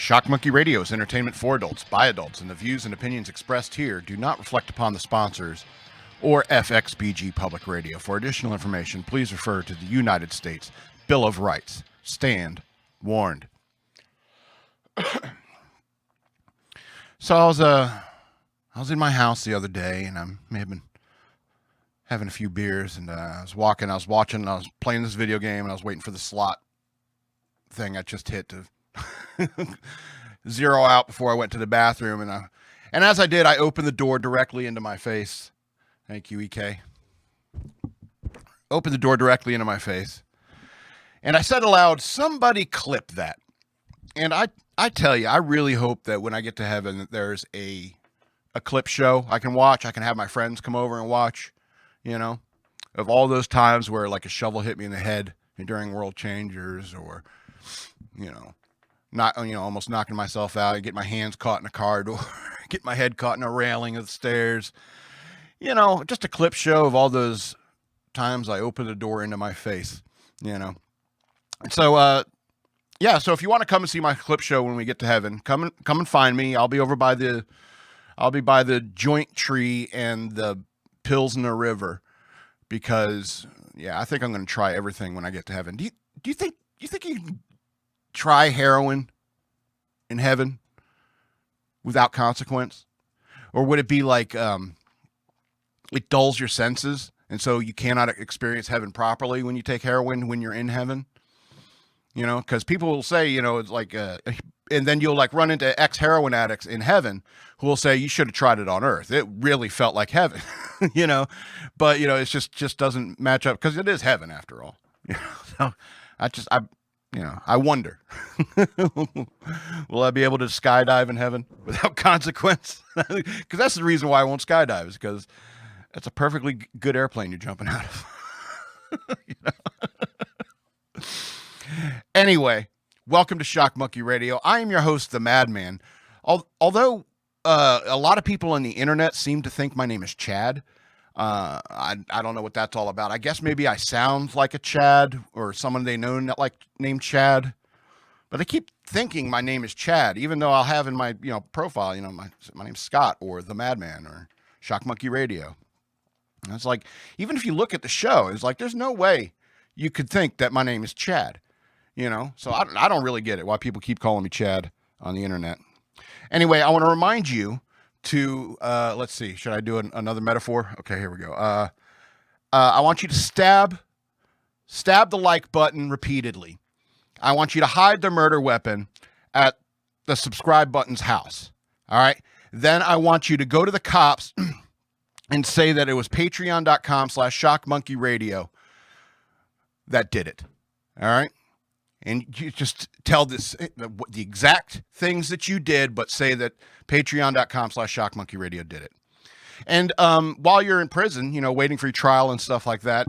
Shock Monkey Radio is entertainment for adults, by adults, and the views and opinions expressed here do not reflect upon the sponsors or FXBG Public Radio. For additional information, please refer to the United States Bill of Rights. Stand warned. So I was in my house the other day, and I may have been having a few beers, and I was watching, and I was playing this video game, and I was waiting for the slot thing I just hit to zero out before I went to the bathroom, and as I did, I opened the door directly into my face. Thank you, EK. Opened the door directly into my face, and I said aloud, "Somebody clip that." And I tell you, I really hope that when I get to heaven, that there's a clip show I can watch. I can have my friends come over and watch, of all those times where like a shovel hit me in the head during World Changers, or not, almost knocking myself out, get my hands caught in a car door, get my head caught in a railing of the stairs, just a clip show of all those times I opened the door into my face, And so, so if you want to come and see my clip show when we get to heaven, come and find me. I'll be by the joint tree and the Pilsner River, because I think I'm going to try everything when I get to heaven. Do you think you can try heroin in heaven without consequence? Or would it be like it dulls your senses, and so you cannot experience heaven properly when you take heroin when you're in heaven? Because people will say, it's like, and then you'll like run into ex-heroin addicts in heaven who will say, you should have tried it on earth. It really felt like heaven, but it just doesn't match up, because it is heaven after all. So I wonder, will I be able to skydive in heaven without consequence? Because that's the reason why I won't skydive, is because it's a perfectly good airplane you're jumping out of. Anyway, welcome to Shock Monkey Radio. I am your host, the Madman. Although a lot of people on the internet seem to think my name is Chad. I don't know what that's all about. I guess maybe I sound like a Chad, or someone they know named Chad. But they keep thinking my name is Chad, even though I'll have in my profile, my name's Scott, or the Madman, or Shock Monkey Radio. And it's like, even if you look at the show, it's like there's no way you could think that my name is Chad. So I don't really get it, why people keep calling me Chad on the internet. Anyway, I want to remind you to, let's see, should I do another metaphor? Okay, here we go. I want you to stab the like button repeatedly. I want you to hide the murder weapon at the subscribe button's house. All right. Then I want you to go to the cops and say that it was patreon.com/shockmonkeyradio that did it. All right. And you just tell the exact things that you did, but say that patreon.com/shockmonkeyradio did it. And while you're in prison, waiting for your trial and stuff like that,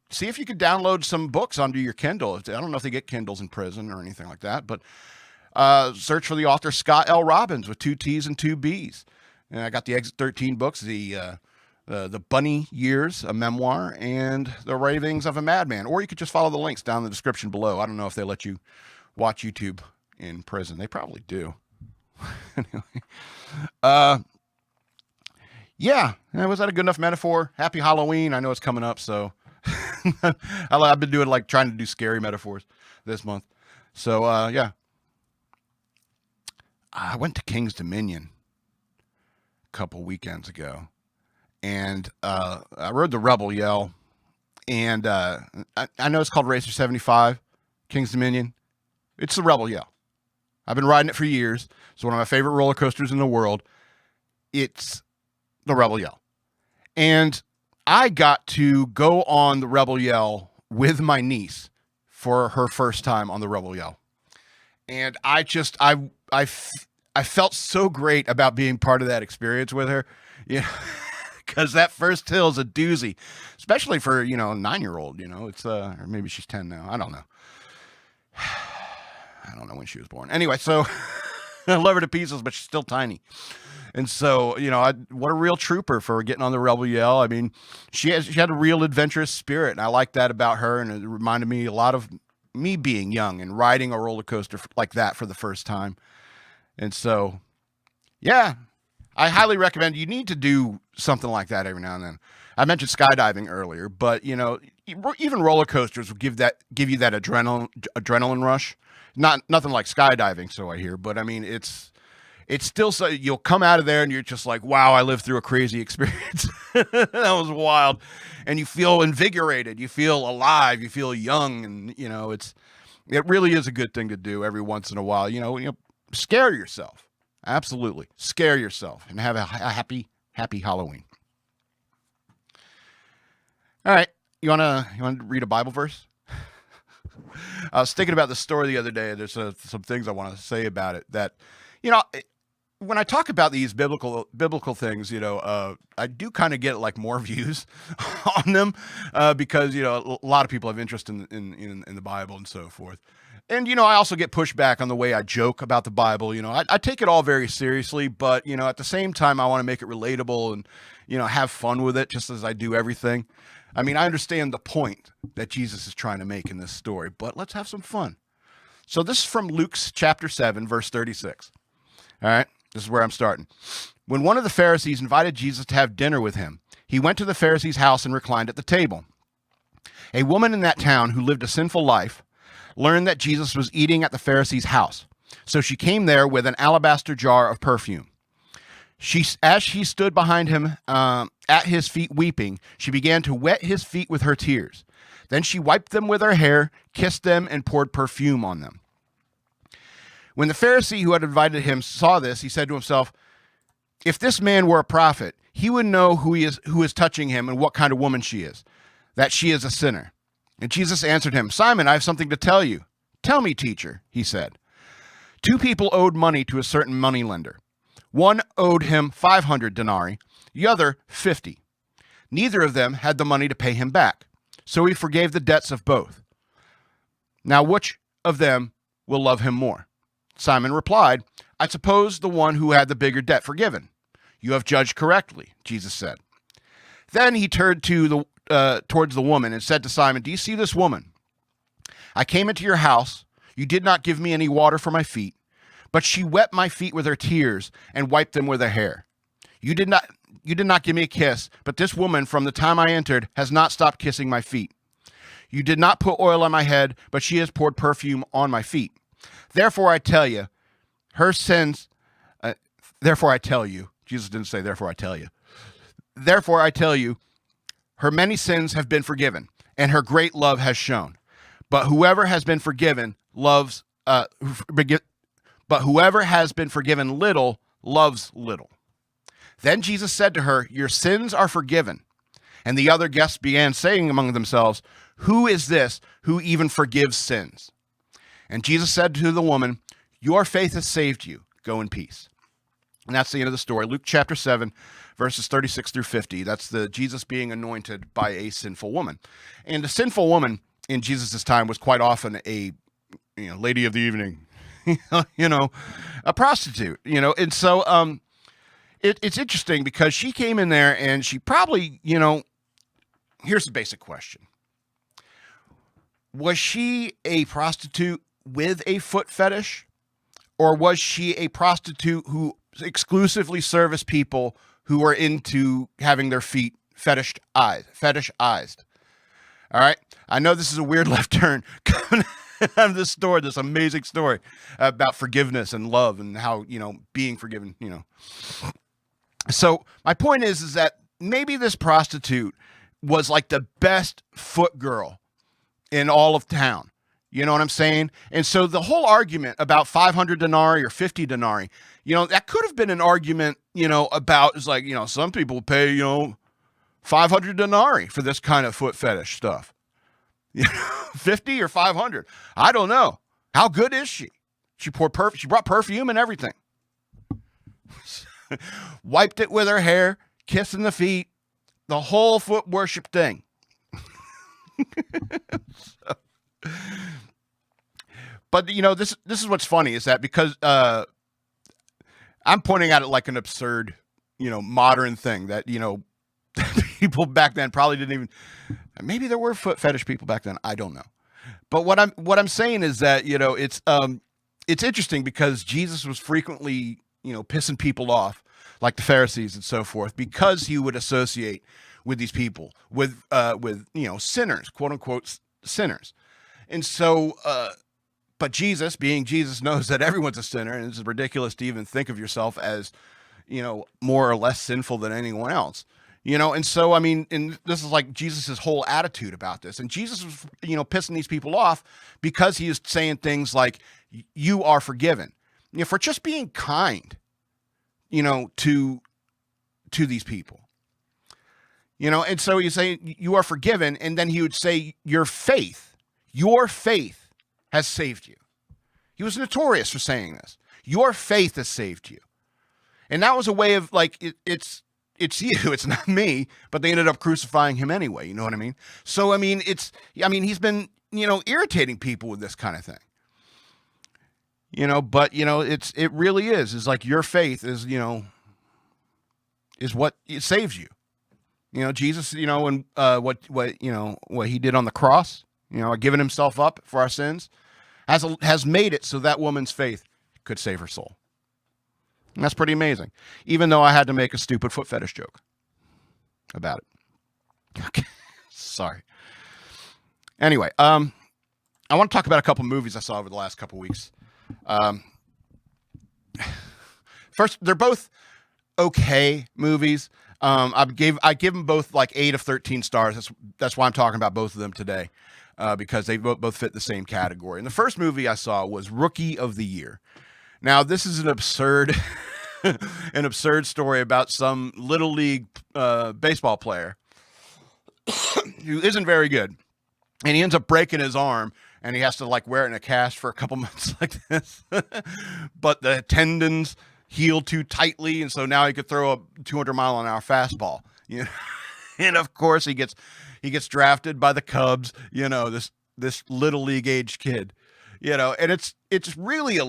see if you could download some books onto your Kindle. I don't know if they get Kindles in prison or anything like that, but search for the author Scott L. Robbins with 2 T's and 2 B's. And I got the Exit 13 books, the Bunny Years, a memoir, and The Ravings of a Madman. Or you could just follow the links down in the description below. I don't know if they let you watch YouTube in prison. They probably do. Anyway, was that a good enough metaphor? Happy Halloween. I know it's coming up, so I've been doing trying to do scary metaphors this month. So, I went to King's Dominion a couple weekends ago. And I rode the Rebel Yell, and I know it's called Racer 75, King's Dominion. It's the Rebel Yell. I've been riding it for years. It's one of my favorite roller coasters in the world. It's the Rebel Yell. And I got to go on the Rebel Yell with my niece for her first time on the Rebel Yell. And I felt so great about being part of that experience with her. Because that first hill is a doozy, especially for, a 9-year-old, it's, or maybe she's 10 now. I don't know. I don't know when she was born. Anyway, so I love her to pieces, but she's still tiny. And so, what a real trooper for getting on the Rebel Yell. I mean, she had a real adventurous spirit, and I like that about her. And it reminded me a lot of, me being young and riding a roller coaster like that for the first time. And so, yeah, I highly recommend you need to do something like that every now and then. I mentioned skydiving earlier, but even roller coasters will give you that adrenaline rush. Nothing like skydiving, so I hear, but I mean it's still so you'll come out of there and you're just like, wow, I lived through a crazy experience. That was wild. And you feel invigorated, you feel alive, you feel young, and it really is a good thing to do every once in a while. Scare yourself. Absolutely. Scare yourself and have a happy Halloween. All right. You want to read a Bible verse? I was thinking about the story the other day. There's some things I want to say about it that, when I talk about these biblical things, I do kind of get like more views on them because, a lot of people have interest in the Bible and so forth. And, I also get pushback on the way I joke about the Bible. I take it all very seriously, but, at the same time, I want to make it relatable and, have fun with it just as I do everything. I mean, I understand the point that Jesus is trying to make in this story, but let's have some fun. So this is from Luke's chapter 7, verse 36. All right, this is where I'm starting. When one of the Pharisees invited Jesus to have dinner with him, he went to the Pharisee's house and reclined at the table. A woman in that town who lived a sinful life learned that Jesus was eating at the Pharisee's house. So she came there with an alabaster jar of perfume. As she stood behind him at his feet weeping, she began to wet his feet with her tears. Then she wiped them with her hair, kissed them, and poured perfume on them. When the Pharisee who had invited him saw this, he said to himself, if this man were a prophet, he would know who is touching him and what kind of woman she is, that she is a sinner. And Jesus answered him, Simon, I have something to tell you. Tell me, teacher, he said. 2 people owed money to a certain moneylender. One owed him 500 denarii, the other 50. Neither of them had the money to pay him back, so he forgave the debts of both. Now, which of them will love him more? Simon replied, I suppose the one who had the bigger debt forgiven. You have judged correctly, Jesus said. Then he turned towards the woman and said to Simon, do you see this woman? I came into your house. You did not give me any water for my feet, but she wet my feet with her tears and wiped them with her hair. You did not give me a kiss, but this woman from the time I entered has not stopped kissing my feet. You did not put oil on my head, but she has poured perfume on my feet. Therefore I tell you, therefore I tell you, Jesus didn't say therefore I tell you. Therefore I tell you, her many sins have been forgiven, and her great love has shown. But whoever has been forgiven little loves little. Then Jesus said to her, your sins are forgiven. And the other guests began saying among themselves, who is this who even forgives sins? And Jesus said to the woman, your faith has saved you. Go in peace. And that's the end of the story. Luke chapter 7, verses 36 through 50. That's the Jesus being anointed by a sinful woman. And the sinful woman in Jesus' time was quite often a lady of the evening, a prostitute, And so it's interesting because she came in there and she probably, here's the basic question. Was she a prostitute with a foot fetish? Or was she a prostitute who exclusively serviced people who were into having their feet fetishized? All right. I know this is a weird left turn coming out of this story, this amazing story about forgiveness and love and how, being forgiven, So my point is that maybe this prostitute was like the best foot girl in all of town. You know what I'm saying? And so the whole argument about 500 denarii or 50 denarii, that could have been an argument, about, it's like, some people pay, 500 denarii for this kind of foot fetish stuff. 50 or 500. I don't know. How good is she? She brought perfume and everything. Wiped it with her hair, kissing the feet, the whole foot worship thing. But this is what's funny is that because I'm pointing at it like an absurd, modern thing that people back then probably didn't even. Maybe there were foot fetish people back then. I don't know. But what I'm saying is that, it's interesting because Jesus was frequently, pissing people off, like the Pharisees and so forth, because he would associate with these people, with sinners, quote unquote sinners. And so, but Jesus, being Jesus, knows that everyone's a sinner, and it's ridiculous to even think of yourself as, more or less sinful than anyone else. And so, I mean, and this is like Jesus's whole attitude about this. And Jesus was, pissing these people off because he is saying things like, you are forgiven, for just being kind, to these people, and so he's saying you are forgiven. And then he would say, your faith has saved you. He was notorious for saying this. Your faith has saved you. And that was a way of like, it's you, it's not me, but they ended up crucifying him anyway. You know what I mean? So, I mean, he's been, irritating people with this kind of thing, but it really is like your faith is, is what it saves you. Jesus, and what he did on the cross, giving himself up for our sins has made it so that woman's faith could save her soul. And that's pretty amazing. Even though I had to make a stupid foot fetish joke about it. Okay. Sorry. Anyway, I want to talk about a couple movies I saw over the last couple weeks. First, they're both okay movies. I give them both like 8 of 13 stars. That's why I'm talking about both of them today, because they both fit the same category. And the first movie I saw was Rookie of the Year. Now, this is an absurd story about some little league baseball player who isn't very good, and he ends up breaking his arm, and he has to like wear it in a cast for a couple months like this. But the tendons heal too tightly, and so now he could throw a 200-mile-an-hour fastball. And of course he gets drafted by the Cubs. This little league age kid. And it's really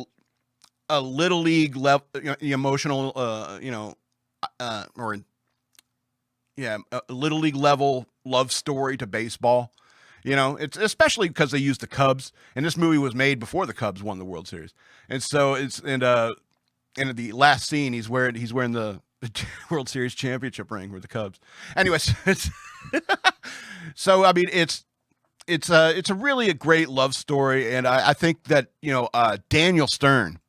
a little league level, emotional, a little league level love story to baseball. It's especially because they used the Cubs, and this movie was made before the Cubs won the World Series. And so in the last scene, he's wearing the World Series championship ring with the Cubs. Anyways, so I mean, it's a really a great love story, and I think that Daniel Stern,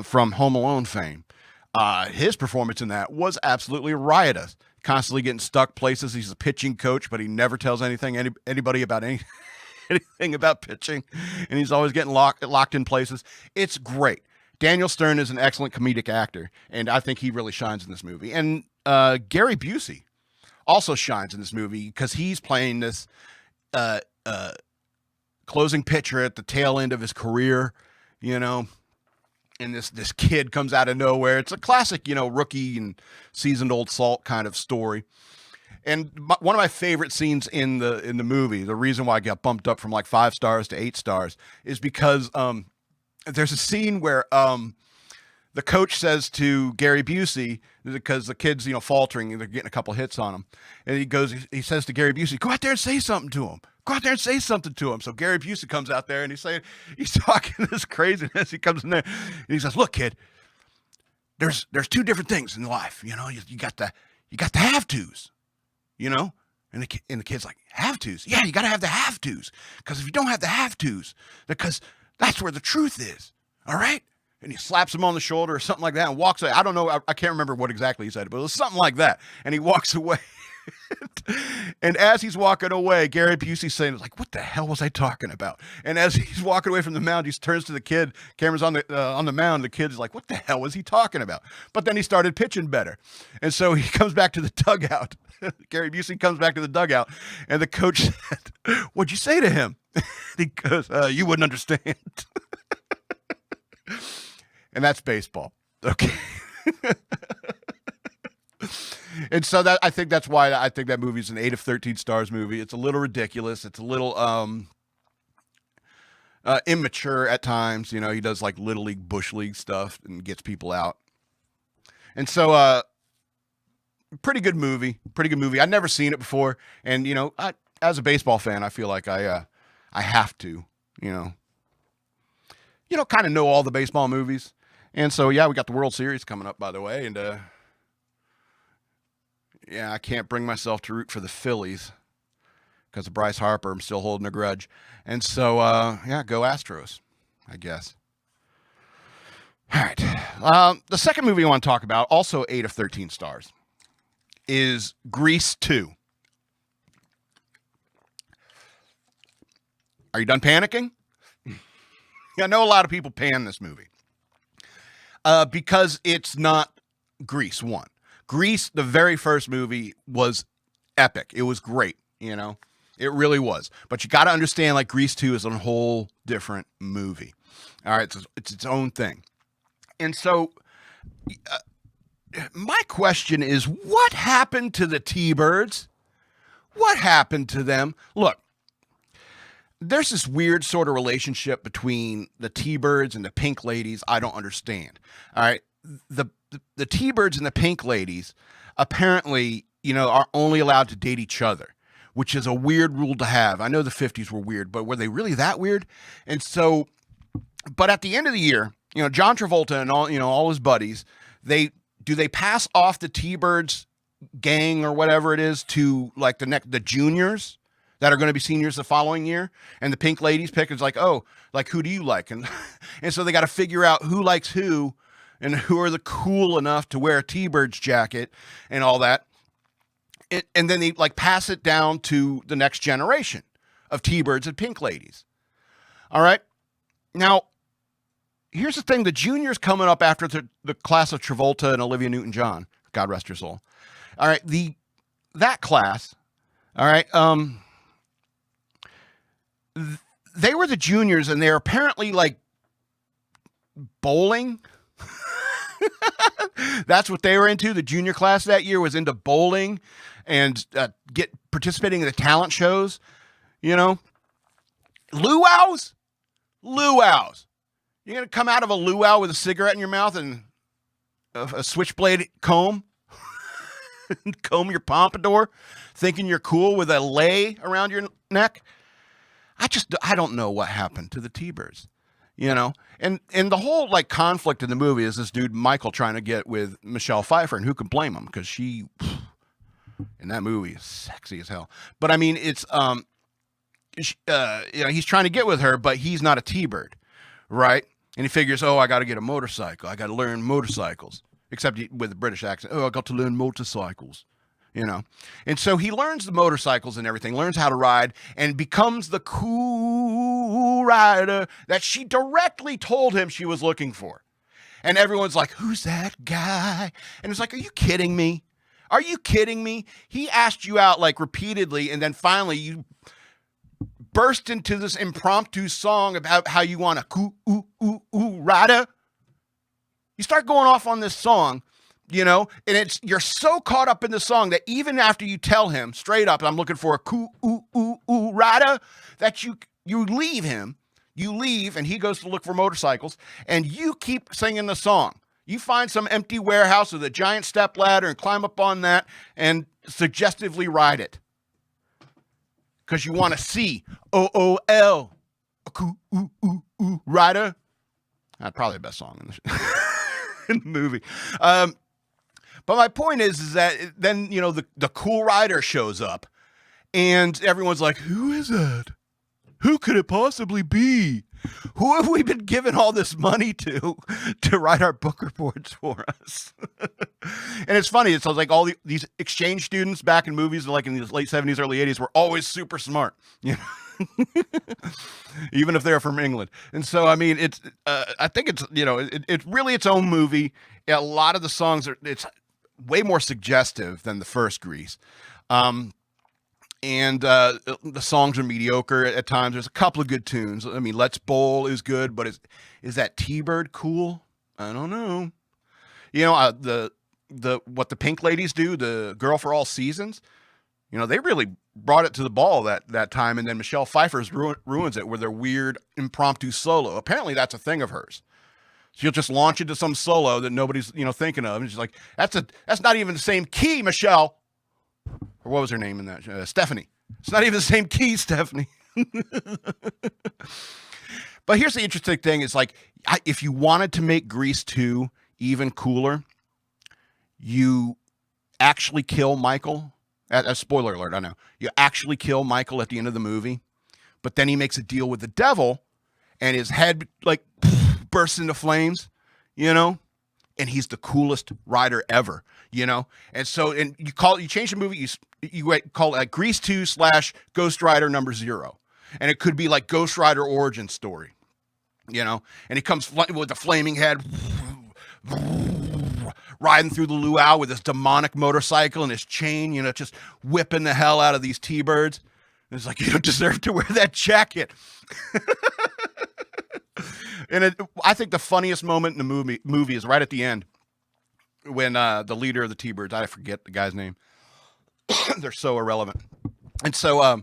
from Home Alone fame, his performance in that was absolutely riotous. Constantly getting stuck places. He's a pitching coach, but he never tells anybody about anything about pitching, and he's always getting locked in places. It's great. Daniel Stern is an excellent comedic actor, and I think he really shines in this movie. And Gary Busey also shines in this movie because he's playing this closing pitcher at the tail end of his career, and this kid comes out of nowhere. It's a classic, rookie and seasoned old salt kind of story. And one of my favorite scenes in the movie, the reason why I got bumped up from like 5 stars to 8 stars, is because there's a scene where the coach says to Gary Busey, because the kid's faltering, they're getting a couple hits on him, and he says to Gary Busey, go out there and say something to him. Go out there and say something to him. So Gary Busey comes out there and he's talking this craziness. He comes in there and he says, look, kid, there's 2 different things in life. You got the have tos, and the kid's like, have tos? Yeah, you got to have the have tos, because if you don't have the have tos, because that's where the truth is. All right. And he slaps him on the shoulder or something like that and walks away. I don't know. I can't remember what exactly he said, but it was something like that. And he walks away. And as he's walking away, Gary Busey's saying, like, what the hell was I talking about? And as he's walking away from the mound, he turns to the kid. Camera's on the mound. The kid's like, what the hell was he talking about? But then he started pitching better. And so he comes back to the dugout. Gary Busey comes back to the dugout. And the coach said, what'd you say to him? He goes, you wouldn't understand. And that's baseball. Okay. And so I think that's why I think that movie is an 8 of 13 stars movie. It's a little ridiculous. It's a little immature at times. He does like little league, bush league stuff and gets people out. And so pretty good movie. I'd never seen it before. And, as a baseball fan, I feel like I I have to, kind of know all the baseball movies. And so, yeah, we got the World Series coming up, by the way. And, I can't bring myself to root for the Phillies because of Bryce Harper. I'm still holding a grudge. And so, go Astros, I guess. All right. The second movie I want to talk about, also 8 of 13 stars, is Grease 2. Are you done panicking? I know a lot of people pan this movie because it's not Grease 1. Grease, the very first movie, was epic. It was great, It really was. But you got to understand, like, Grease 2 is a whole different movie. All right, it's its own thing. And so my question is, what happened to the T-Birds? What happened to them? Look, there's this weird sort of relationship between the T-Birds and the Pink Ladies I don't understand. All right, the T-Birds and the Pink Ladies apparently, are only allowed to date each other, which is a weird rule to have. I know the 50s were weird, but were they really that weird? And so, but at the end of the year, John Travolta and all his buddies, they pass off the T-Birds gang or whatever it is to like the juniors that are going to be seniors the following year, and the Pink Ladies pick is like, oh, like, who do you like? And so they got to figure out who likes who and who are the cool enough to wear a T-Birds jacket and all that. And then they like pass it down to the next generation of T-Birds and Pink Ladies. All right. Now, here's the thing. The juniors coming up after the class of Travolta and Olivia Newton-John, God rest her soul. All right. That class, all right, they were the juniors, and they're apparently like bowling. That's what they were into. The junior class that year was into bowling and participating in the talent shows. Luau's. You're going to come out of a luau with a cigarette in your mouth and a switchblade comb, comb your pompadour, thinking you're cool with a lei around your neck. I don't know what happened to the T-Birds, and the whole like conflict in the movie is this dude, Michael, trying to get with Michelle Pfeiffer, and who can blame him? Because she, in that movie, is sexy as hell. But I mean, it's, he's trying to get with her, but he's not a T-Bird, right? And he figures, I got to get a motorcycle. I got to learn motorcycles, except with a British accent. I got to learn motorcycles. And so he learns the motorcycles and everything, learns how to ride, and becomes the cool rider that she directly told him she was looking for. And everyone's like, who's that guy? And it's like, are you kidding me? Are you kidding me? He asked you out like repeatedly, and then finally you burst into this impromptu song about how you want a cool rider. You start going off on this song, and you're so caught up in the song that even after you tell him straight up, I'm looking for a cool rider, that you leave him, and he goes to look for motorcycles, and you keep singing the song. You find some empty warehouse with a giant step ladder and climb up on that and suggestively ride it. Because you want to see OOL, a cool rider. That's probably the best song in the movie. But my point is that then, the cool rider shows up and everyone's like, who is that? Who could it possibly be? Who have we been giving all this money to write our book reports for us? And it's funny. It's like all these exchange students back in movies, like in the late 70s, early 80s, were always super smart, even if they're from England. And so, I mean, it's, I think it's, it's really its own movie. A lot of the songs it's way more suggestive than the first Grease. And the songs are mediocre at times. There's a couple of good tunes. I mean, Let's Bowl is good, but is that T-Bird cool? I don't know. What the Pink Ladies do, the Girl for All Seasons, they really brought it to the ball that time. And then Michelle Pfeiffer's ruins it with their weird impromptu solo. Apparently that's a thing of hers. She'll just launch into some solo that nobody's, thinking of. And she's like, that's not even the same key, Michelle. Or what was her name in that? Stephanie. It's not even the same key, Stephanie. But here's the interesting thing: is like, if you wanted to make Grease 2 even cooler, you actually kill Michael. Spoiler alert, I know. You actually kill Michael at the end of the movie, but then he makes a deal with the devil, and his head like bursts into flames, and he's the coolest rider ever, And so, and you change the movie, you call it like Grease 2 / Ghost Rider #0, and it could be like Ghost Rider origin story, and he comes with the flaming head. Riding through the luau with his demonic motorcycle and his chain, just whipping the hell out of these T-birds. And it's like, you don't deserve to wear that jacket. And I think the funniest moment in the movie is right at the end when the leader of the T-birds, I forget the guy's name. They're so irrelevant. And so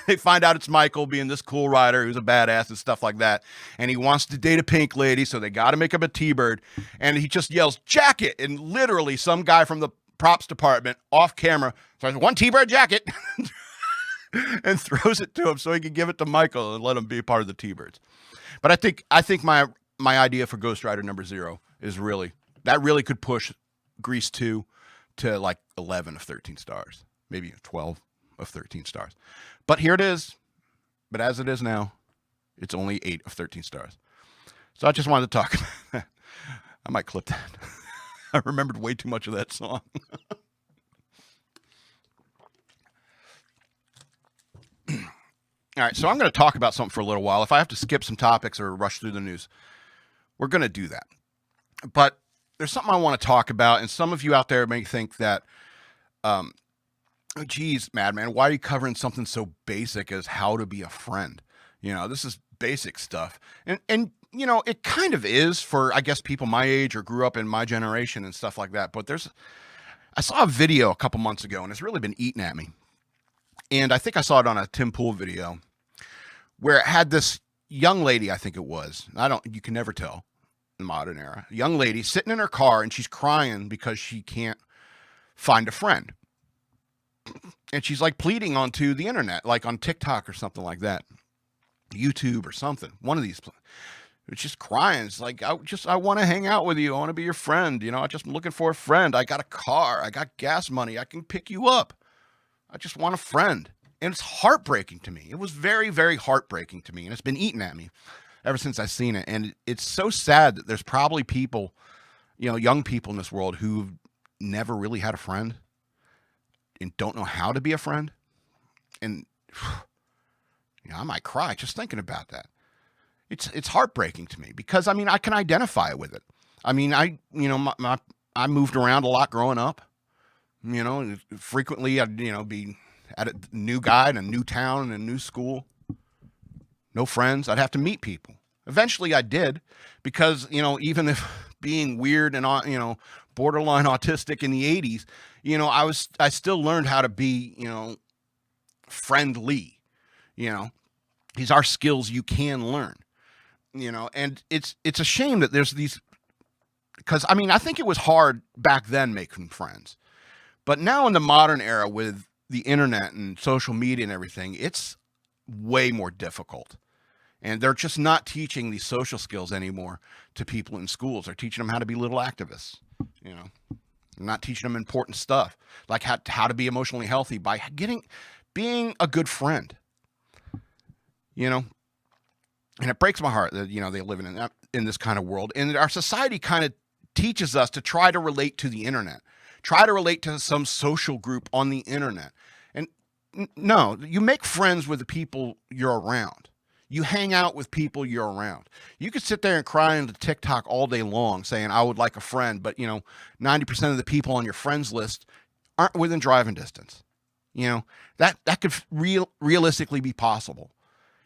they find out it's Michael being this cool rider who's a badass and stuff like that. And he wants to date a pink lady, so they got to make him a T-bird. And he just yells, jacket. And literally some guy from the props department off camera says, one T-bird jacket, and throws it to him so he can give it to Michael and let him be part of the T-birds. But I think my idea for Ghost Rider #0 is really could push Grease 2 to like 11 of 13 stars, maybe 12 of 13 stars. But here it is. But as it is now, it's only 8 of 13 stars. So I just wanted to talk about that. I might clip that. I remembered way too much of that song. All right, so I'm going to talk about something for a little while. If I have to skip some topics or rush through the news, we're going to do that. But there's something I want to talk about, and some of you out there may think that, oh, geez, Madman, why are you covering something so basic as how to be a friend? This is basic stuff. And it kind of is for, I guess, people my age or grew up in my generation and stuff like that. But I saw a video a couple months ago, and it's really been eating at me. And I think I saw it on a Tim Pool video where it had this young lady, I think it was. You can never tell in the modern era. A young lady sitting in her car, and she's crying because she can't find a friend. And she's like pleading onto the internet, like on TikTok or something like that, YouTube or something. One of these. It's just crying. It's like, I want to hang out with you. I want to be your friend. I just am looking for a friend. I got a car. I got gas money. I can pick you up. I just want a friend. And it's heartbreaking to me. It was very, very heartbreaking to me. And it's been eating at me ever since I've seen it. And it's so sad that there's probably people, young people in this world who've never really had a friend and don't know how to be a friend. And I might cry just thinking about that. It's heartbreaking to me because, I can identify with it. I moved around a lot growing up. Frequently I'd, be at a new guy in a new town and a new school. No friends. I'd have to meet people. Eventually I did because, even if being weird and, borderline autistic in the 80s, I still learned how to be, friendly, these are skills you can learn, and it's a shame that there's these, because I think it was hard back then making friends, but now in the modern era with the internet and social media and everything, it's way more difficult. And they're just not teaching these social skills anymore to people in schools. They're teaching them how to be little activists, They're not teaching them important stuff, like how to be emotionally healthy by being a good friend, And it breaks my heart that, they live in this kind of world. And our society kind of teaches us to try to relate to the internet, try to relate to some social group on the internet. And no, you make friends with the people you're around. You hang out with people you're around. You could sit there and cry into TikTok all day long saying, I would like a friend, but 90% of the people on your friends list aren't within driving distance. That could realistically be possible.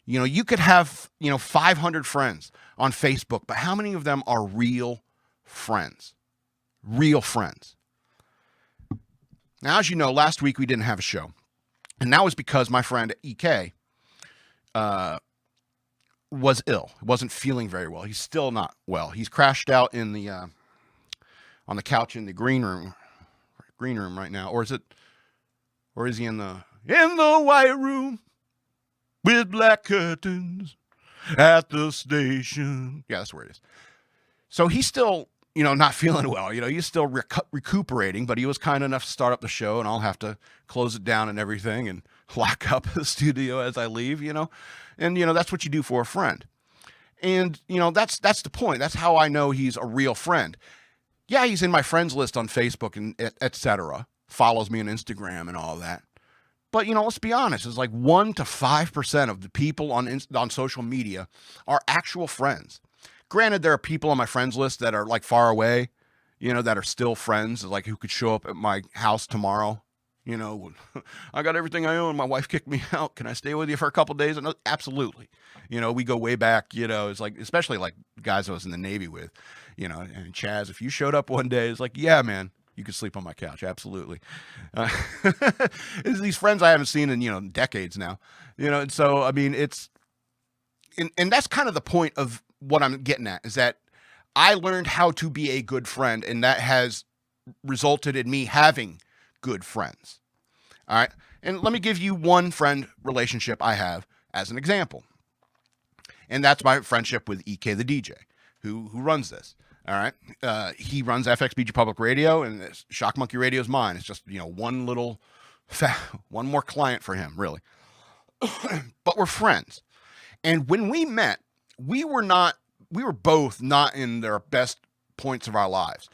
You could have, 500 friends on Facebook, but how many of them are real friends? Real friends. Now, as you know, last week we didn't have a show. And that was because my friend EK, was ill. He wasn't feeling very well. He's still not well. He's crashed out in the on the couch in the green room right now, or is he in the white room? with black curtains at the station. Yeah, that's where it is. So he's still, not feeling well. He's still recuperating, but he was kind enough to start up the show, and I'll have to close it down and everything and lock up the studio as I leave, And, that's what you do for a friend. And, that's the point. That's how I know he's a real friend. Yeah, he's in my friends list on Facebook and et cetera. Follows me on Instagram and all that. But, let's be honest. It's like 1 to 5% of the people on social media are actual friends. Granted, there are people on my friends list that are like far away, that are still friends, like who could show up at my house tomorrow. I got everything I own. My wife kicked me out. Can I stay with you for a couple of days? And absolutely. We go way back, it's like, especially like guys I was in the Navy with, and Chaz, if you showed up one day, it's like, yeah, man, you could sleep on my couch. Absolutely. It's these friends I haven't seen in, decades now, and so, I mean, and that's kind of the point of what I'm getting at, is that I learned how to be a good friend, and that has resulted in me having good friends. All right. And let me give you one friend relationship I have as an example. And that's my friendship with EK the DJ, who runs this. All right. He runs FXBG Public Radio, and Shock Monkey Radio is mine. It's just, one more client for him, really. But we're friends. And when we met, we were both not in their best points of our lives.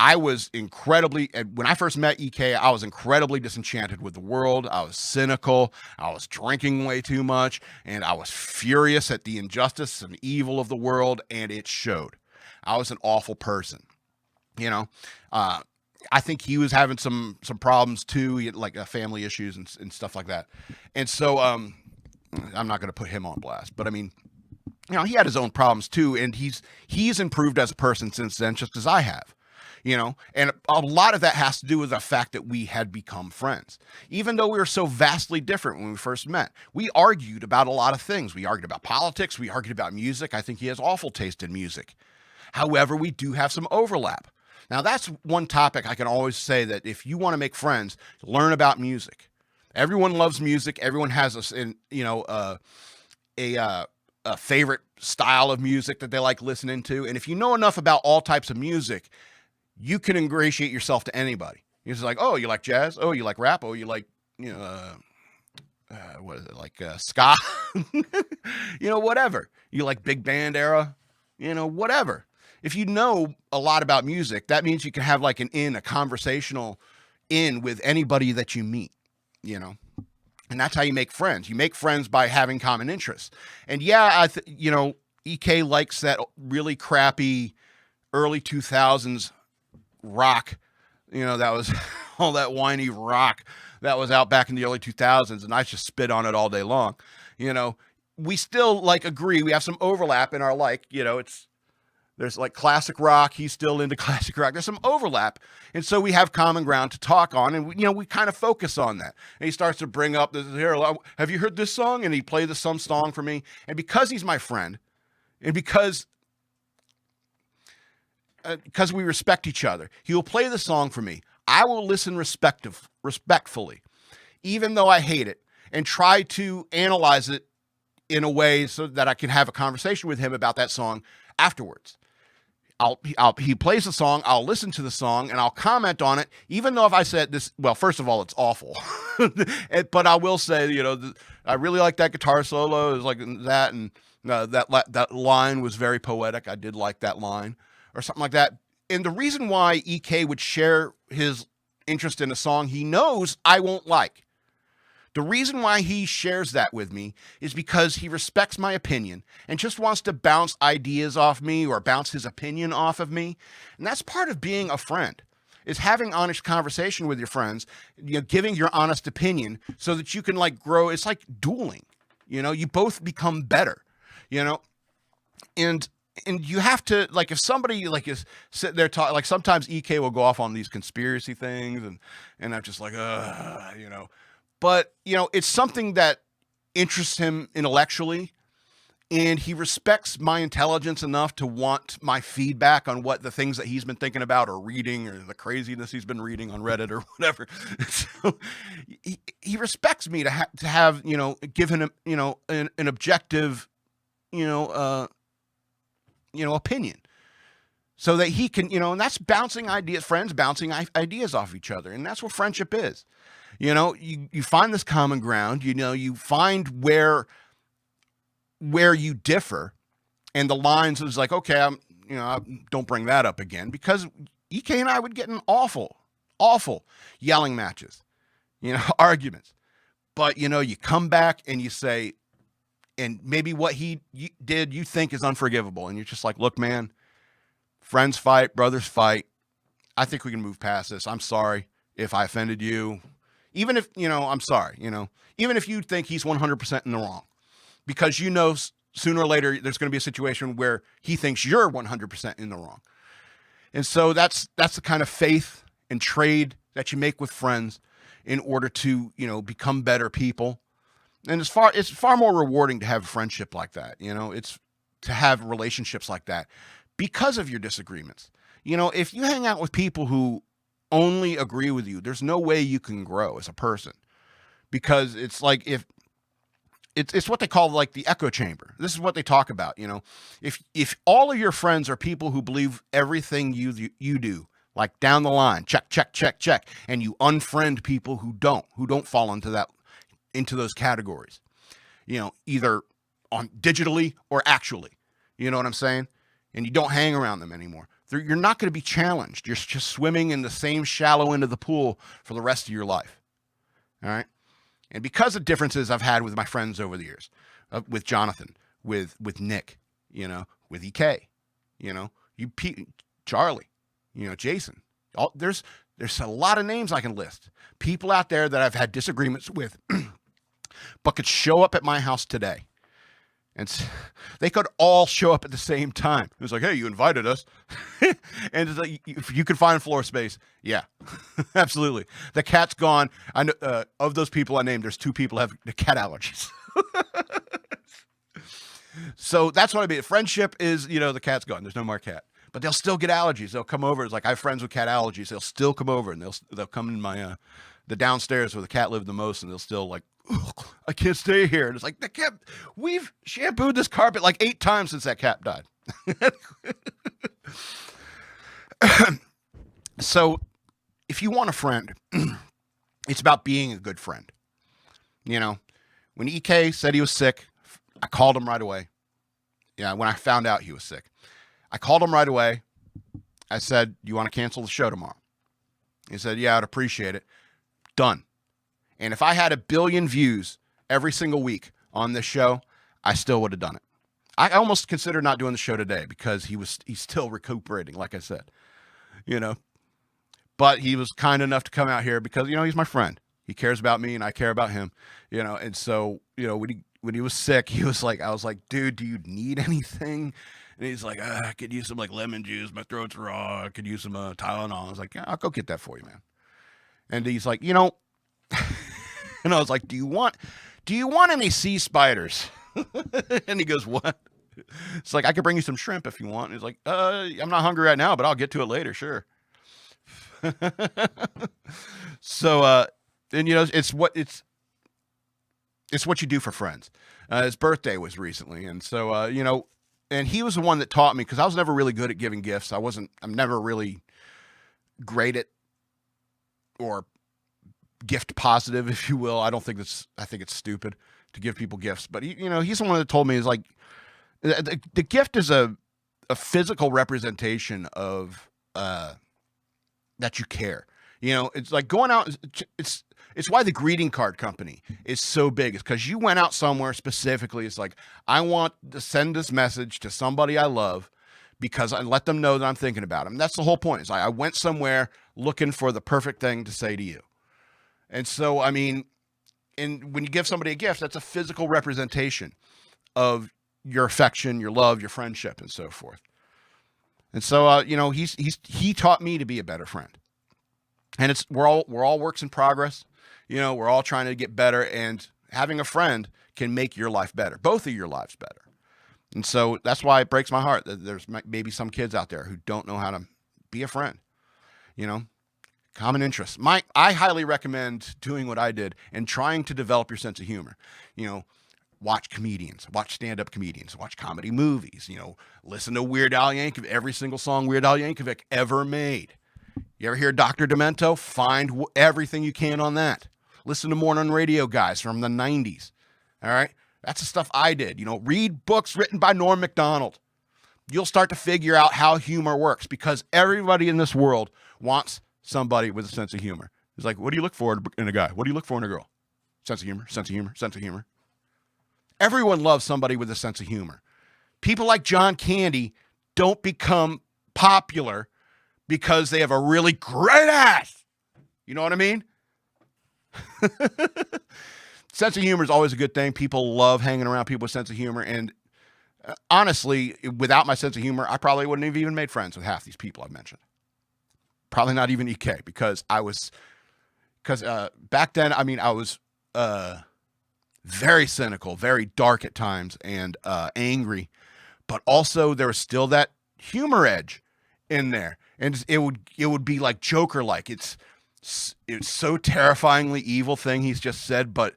I was when I first met EK, I was incredibly disenchanted with the world. I was cynical. I was drinking way too much, and I was furious at the injustice and evil of the world, and it showed. I was an awful person. I think he was having some problems too, he had like family issues and stuff like that. And so I'm not going to put him on blast, but I mean, he had his own problems too, and he's improved as a person since then, just as I have. And a lot of that has to do with the fact that we had become friends. Even though we were so vastly different when we first met, we argued about a lot of things. We argued about politics. We argued about music. I think he has awful taste in music. However, we do have some overlap. Now, that's one topic I can always say, that if you want to make friends, learn about music. Everyone loves music. Everyone has a favorite style of music that they like listening to. And if you know enough about all types of music, you can ingratiate yourself to anybody. You're just like, oh, you like jazz? Oh, you like rap? Oh, you like, what is it? Like ska? Whatever. You like big band era? Whatever. If you know a lot about music, that means you can have like a conversational with anybody that you meet, And that's how you make friends. You make friends by having common interests. And yeah, EK likes that really crappy early 2000s rock, that was all that whiny rock that was out back in the early 2000s, and I just spit on it all day long. We still agree. We have some overlap in our there's like classic rock. He's still into classic rock. There's some overlap. And so we have common ground to talk on, and we kind of focus on that. And he starts to bring up have you heard this song? And he played some song for me. And because he's my friend, and because we respect each other, he will play the song for me. I will listen respectfully, even though I hate it, and try to analyze it in a way so that I can have a conversation with him about that song afterwards. He plays the song, I'll listen to the song, and I'll comment on it, even though if I said this, well, first of all, it's awful. But I will say, I really like that guitar solo. It was like that, and that line was very poetic. I did like that line, or something like that. And the reason why EK would share his interest in a song he knows I won't like, the reason why he shares that with me is because he respects my opinion and just wants to bounce ideas off me or bounce his opinion off of me. And that's part of being a friend, is having honest conversation with your friends, giving your honest opinion so that you can grow. It's like dueling, you both become better, and you have to, if somebody is sitting there talking, sometimes EK will go off on these conspiracy things, and I'm just but it's something that interests him intellectually, and he respects my intelligence enough to want my feedback on what the things that he's been thinking about or reading, or the craziness he's been reading on Reddit or whatever. So he respects me to have, give him, an objective, opinion, so that he can, and that's friends bouncing ideas off each other. And that's what friendship is. You find this common ground, you find where you differ, and the lines is like, okay, don't bring that up again, because EK and I would get in awful yelling matches, arguments. But, you come back and you say, and maybe what he did, you think is unforgivable. And you're just like, look, man, friends fight, brothers fight. I think we can move past this. I'm sorry if I offended you. Even if, I'm sorry, even if you think he's 100% in the wrong, because sooner or later there's going to be a situation where he thinks you're 100% in the wrong. And so that's the kind of faith and trade that you make with friends in order to, become better people. And it's far more rewarding to have a friendship like that. It's to have relationships like that because of your disagreements. If you hang out with people who only agree with you, there's no way you can grow as a person, because it's like, it's what they call like the echo chamber. This is what they talk about. If all of your friends are people who believe everything you do, like down the line, check, and you unfriend people who don't fall into those categories, either on digitally or actually, you know what I'm saying? And you don't hang around them anymore. You're not going to be challenged. You're just swimming in the same shallow end of the pool for the rest of your life. All right. And because of differences I've had with my friends over the years, with Jonathan, with Nick, with EK, Charlie, Jason, there's a lot of names I can list. People out there that I've had disagreements with, but could show up at my house today. And they could all show up at the same time. It was like, hey, you invited us. And it's like, if you could find floor space, yeah, absolutely. The cat's gone. I know, of those people I named, there's 2 people have the cat allergies. So that's what I mean. Friendship is, the cat's gone. There's no more cat. But they'll still get allergies. They'll come over. It's like, I have friends with cat allergies. They'll still come over, and they'll come in my the downstairs where the cat lived the most, and they'll still like, I can't stay here. And it's like, the cat, we've shampooed this carpet like 8 times since that cat died. So if you want a friend, it's about being a good friend. When EK said he was sick, I called him right away. Yeah, when I found out he was sick, I called him right away. I said, you want to cancel the show tomorrow? He said, yeah, I'd appreciate it. Done. And if I had 1 billion views every single week on this show, I still would have done it. I almost considered not doing the show today because he's still recuperating, like I said, but he was kind enough to come out here because, he's my friend. He cares about me and I care about him, and so, when he was sick, he was like, I was like, dude, do you need anything? And he's like, I could use some like lemon juice. My throat's raw. I could use some Tylenol. I was like, yeah, I'll go get that for you, man. And he's like, and I was like, do you want any sea spiders? And he goes, what? It's like, I could bring you some shrimp if you want. And he's like, I'm not hungry right now, but I'll get to it later. Sure. So, and it's what you do for friends. His birthday was recently. And so, and he was the one that taught me, because I was never really good at giving gifts. I'm never really great at, or gift positive, if you will. I think it's stupid to give people gifts, but he's the one that told me, is like, the gift is a physical representation of, that you care. It's like going out. It's why the greeting card company is so big. It's because you went out somewhere specifically. It's like, I want to send this message to somebody I love, because I let them know that I'm thinking about them. That's the whole point. It's like, I went somewhere looking for the perfect thing to say to you. And so, I mean, and when you give somebody a gift, that's a physical representation of your affection, your love, your friendship, and so forth. And so, he taught me to be a better friend. And we're all works in progress. We're all trying to get better, and having a friend can make your life better, both of your lives better. And so that's why it breaks my heart that there's maybe some kids out there who don't know how to be a friend. Common interests. I highly recommend doing what I did and trying to develop your sense of humor. Watch comedians, watch stand-up comedians, watch comedy movies, listen to Weird Al Yankovic, every single song Weird Al Yankovic ever made. You ever hear Dr. Demento? Find everything you can on that. Listen to morning radio guys from the 90s. All right? That's the stuff I did. Read books written by Norm Macdonald. You'll start to figure out how humor works because everybody in this world wants somebody with a sense of humor. It's like, what do you look for in a guy? What do you look for in a girl? Sense of humor, sense of humor, sense of humor. Everyone loves somebody with a sense of humor. People like John Candy don't become popular because they have a really great ass. You know what I mean? Sense of humor is always a good thing. People love hanging around people with sense of humor. And honestly, without my sense of humor, I probably wouldn't have even made friends with half these people I've mentioned. Probably not even EK because back then, I was very cynical, very dark at times and angry, but also there was still that humor edge in there. And it would be like Joker-like. It's so terrifyingly evil thing he's just said, but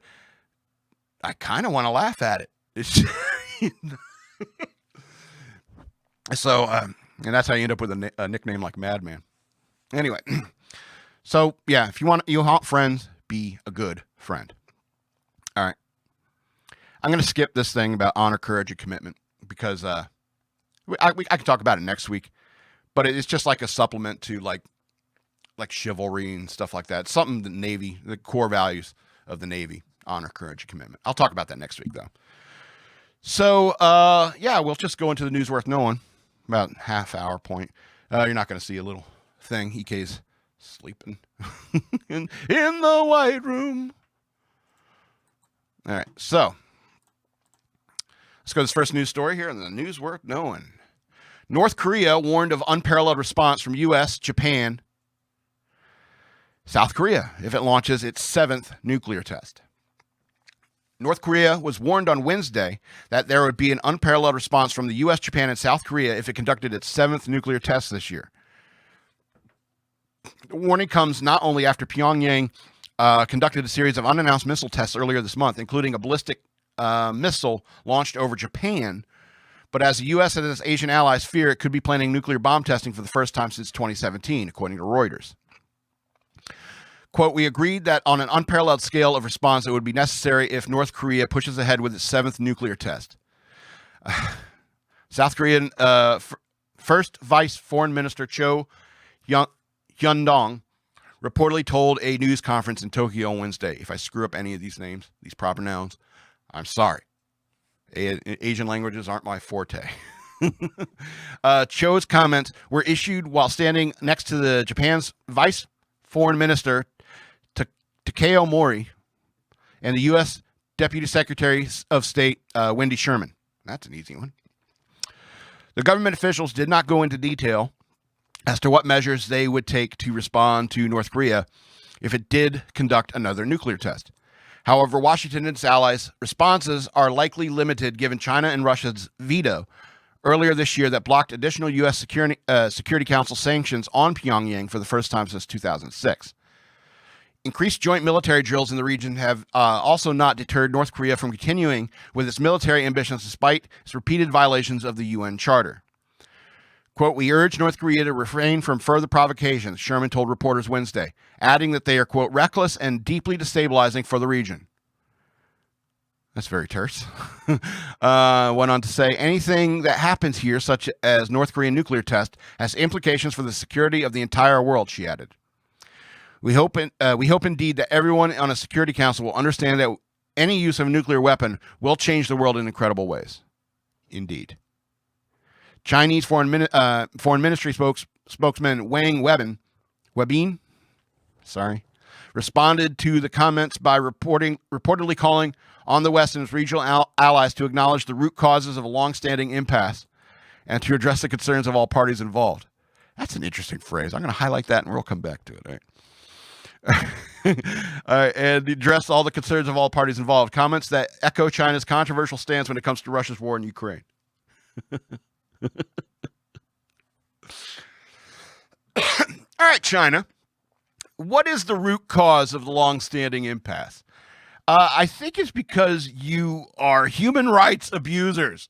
I kind of want to laugh at it. It's so, and that's how you end up with a nickname like Madman. Anyway, so yeah, if you want friends, be a good friend. All right. I'm going to skip this thing about honor, courage, and commitment because I can talk about it next week, but it's just like a supplement to like chivalry and stuff like that. Something the core values of the Navy, honor, courage, and commitment. I'll talk about that next week though. So, yeah, we'll just go into the news worth knowing about half hour point. You're not going to see a little thing. EK's sleeping in the white room. All right. So let's go to this first news story here in the news worth knowing. North Korea warned of unparalleled response from U.S., Japan, South Korea if it launches its 7th nuclear test. North Korea was warned on Wednesday that there would be an unparalleled response from the U.S., Japan, and South Korea if it conducted its 7th nuclear test this year. The warning comes not only after Pyongyang conducted a series of unannounced missile tests earlier this month, including a ballistic missile launched over Japan, but as the U.S. and its Asian allies fear it could be planning nuclear bomb testing for the first time since 2017, according to Reuters. Quote, we agreed that on an unparalleled scale of response, it would be necessary if North Korea pushes ahead with its 7th nuclear test. South Korean First Vice Foreign Minister Cho Hyun-dong reportedly told a news conference in Tokyo on Wednesday. If I screw up any of these names, these proper nouns, I'm sorry. Asian languages aren't my forte. Cho's comments were issued while standing next to the Japan's Vice Foreign Minister Takeo Mori and the U.S. Deputy Secretary of State Wendy Sherman. That's an easy one. The government officials did not go into detail as to what measures they would take to respond to North Korea if it did conduct another nuclear test. However, Washington and its allies' responses are likely limited given China and Russia's veto earlier this year that blocked additional U.S. Security Council sanctions on Pyongyang for the first time since 2006. Increased joint military drills in the region have also not deterred North Korea from continuing with its military ambitions despite its repeated violations of the UN Charter. Quote, we urge North Korea to refrain from further provocations, Sherman told reporters Wednesday, adding that they are, quote, reckless and deeply destabilizing for the region. That's very terse. Went on to say, anything that happens here, such as North Korean nuclear test, has implications for the security of the entire world, she added. We hope indeed that everyone on a Security Council will understand that any use of a nuclear weapon will change the world in incredible ways. Indeed. Chinese Foreign Ministry spokesman Wang Webin, responded to the comments by reportedly calling on the West and its regional allies to acknowledge the root causes of a long-standing impasse and to address the concerns of all parties involved. That's an interesting phrase. I'm going to highlight that and we'll come back to it. All right. And address all the concerns of all parties involved. Comments that echo China's controversial stance when it comes to Russia's war in Ukraine. All right, China. What is the root cause of the long-standing impasse? I think it's because you are human rights abusers.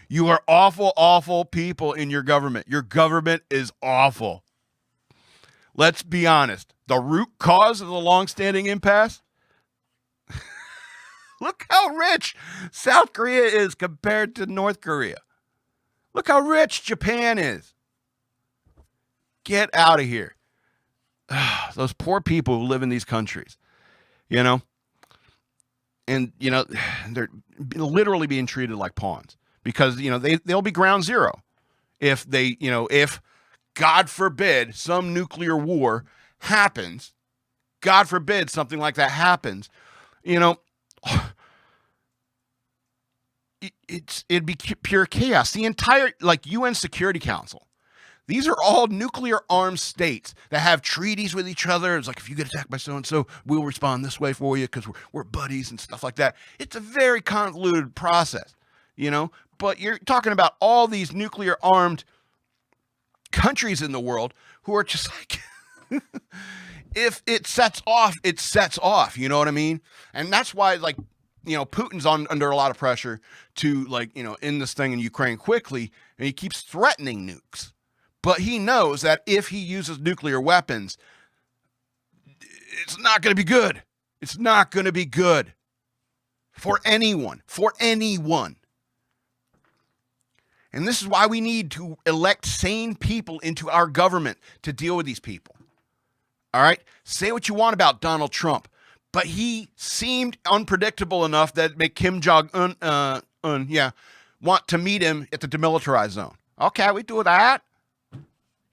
You are awful, awful people in your government. Your government is awful. Let's be honest. The root cause of the long-standing impasse? Look how rich South Korea is compared to North Korea. Look how rich Japan is. Get out of here. Those poor people who live in these countries, and, they're literally being treated like pawns because, they'll be ground zero if if, God forbid, some nuclear war happens. God forbid something like that happens. It'd be pure chaos. The entire UN Security Council. These are all nuclear armed states that have treaties with each other. It's like, if you get attacked by so-and-so, we'll respond this way for you because we're buddies and stuff like that. It's a very convoluted process, but you're talking about all these nuclear armed countries in the world who are just like, if it sets off, it sets off. You know what I mean? And that's why, Putin's under a lot of pressure to, end this thing in Ukraine quickly, and he keeps threatening nukes. But he knows that if he uses nuclear weapons, it's not going to be good. It's not going to be good for anyone. And this is why we need to elect sane people into our government to deal with these people. All right? Say what you want about Donald Trump, but he seemed unpredictable enough that make Kim Jong-un, want to meet him at the demilitarized zone. Okay, we do that.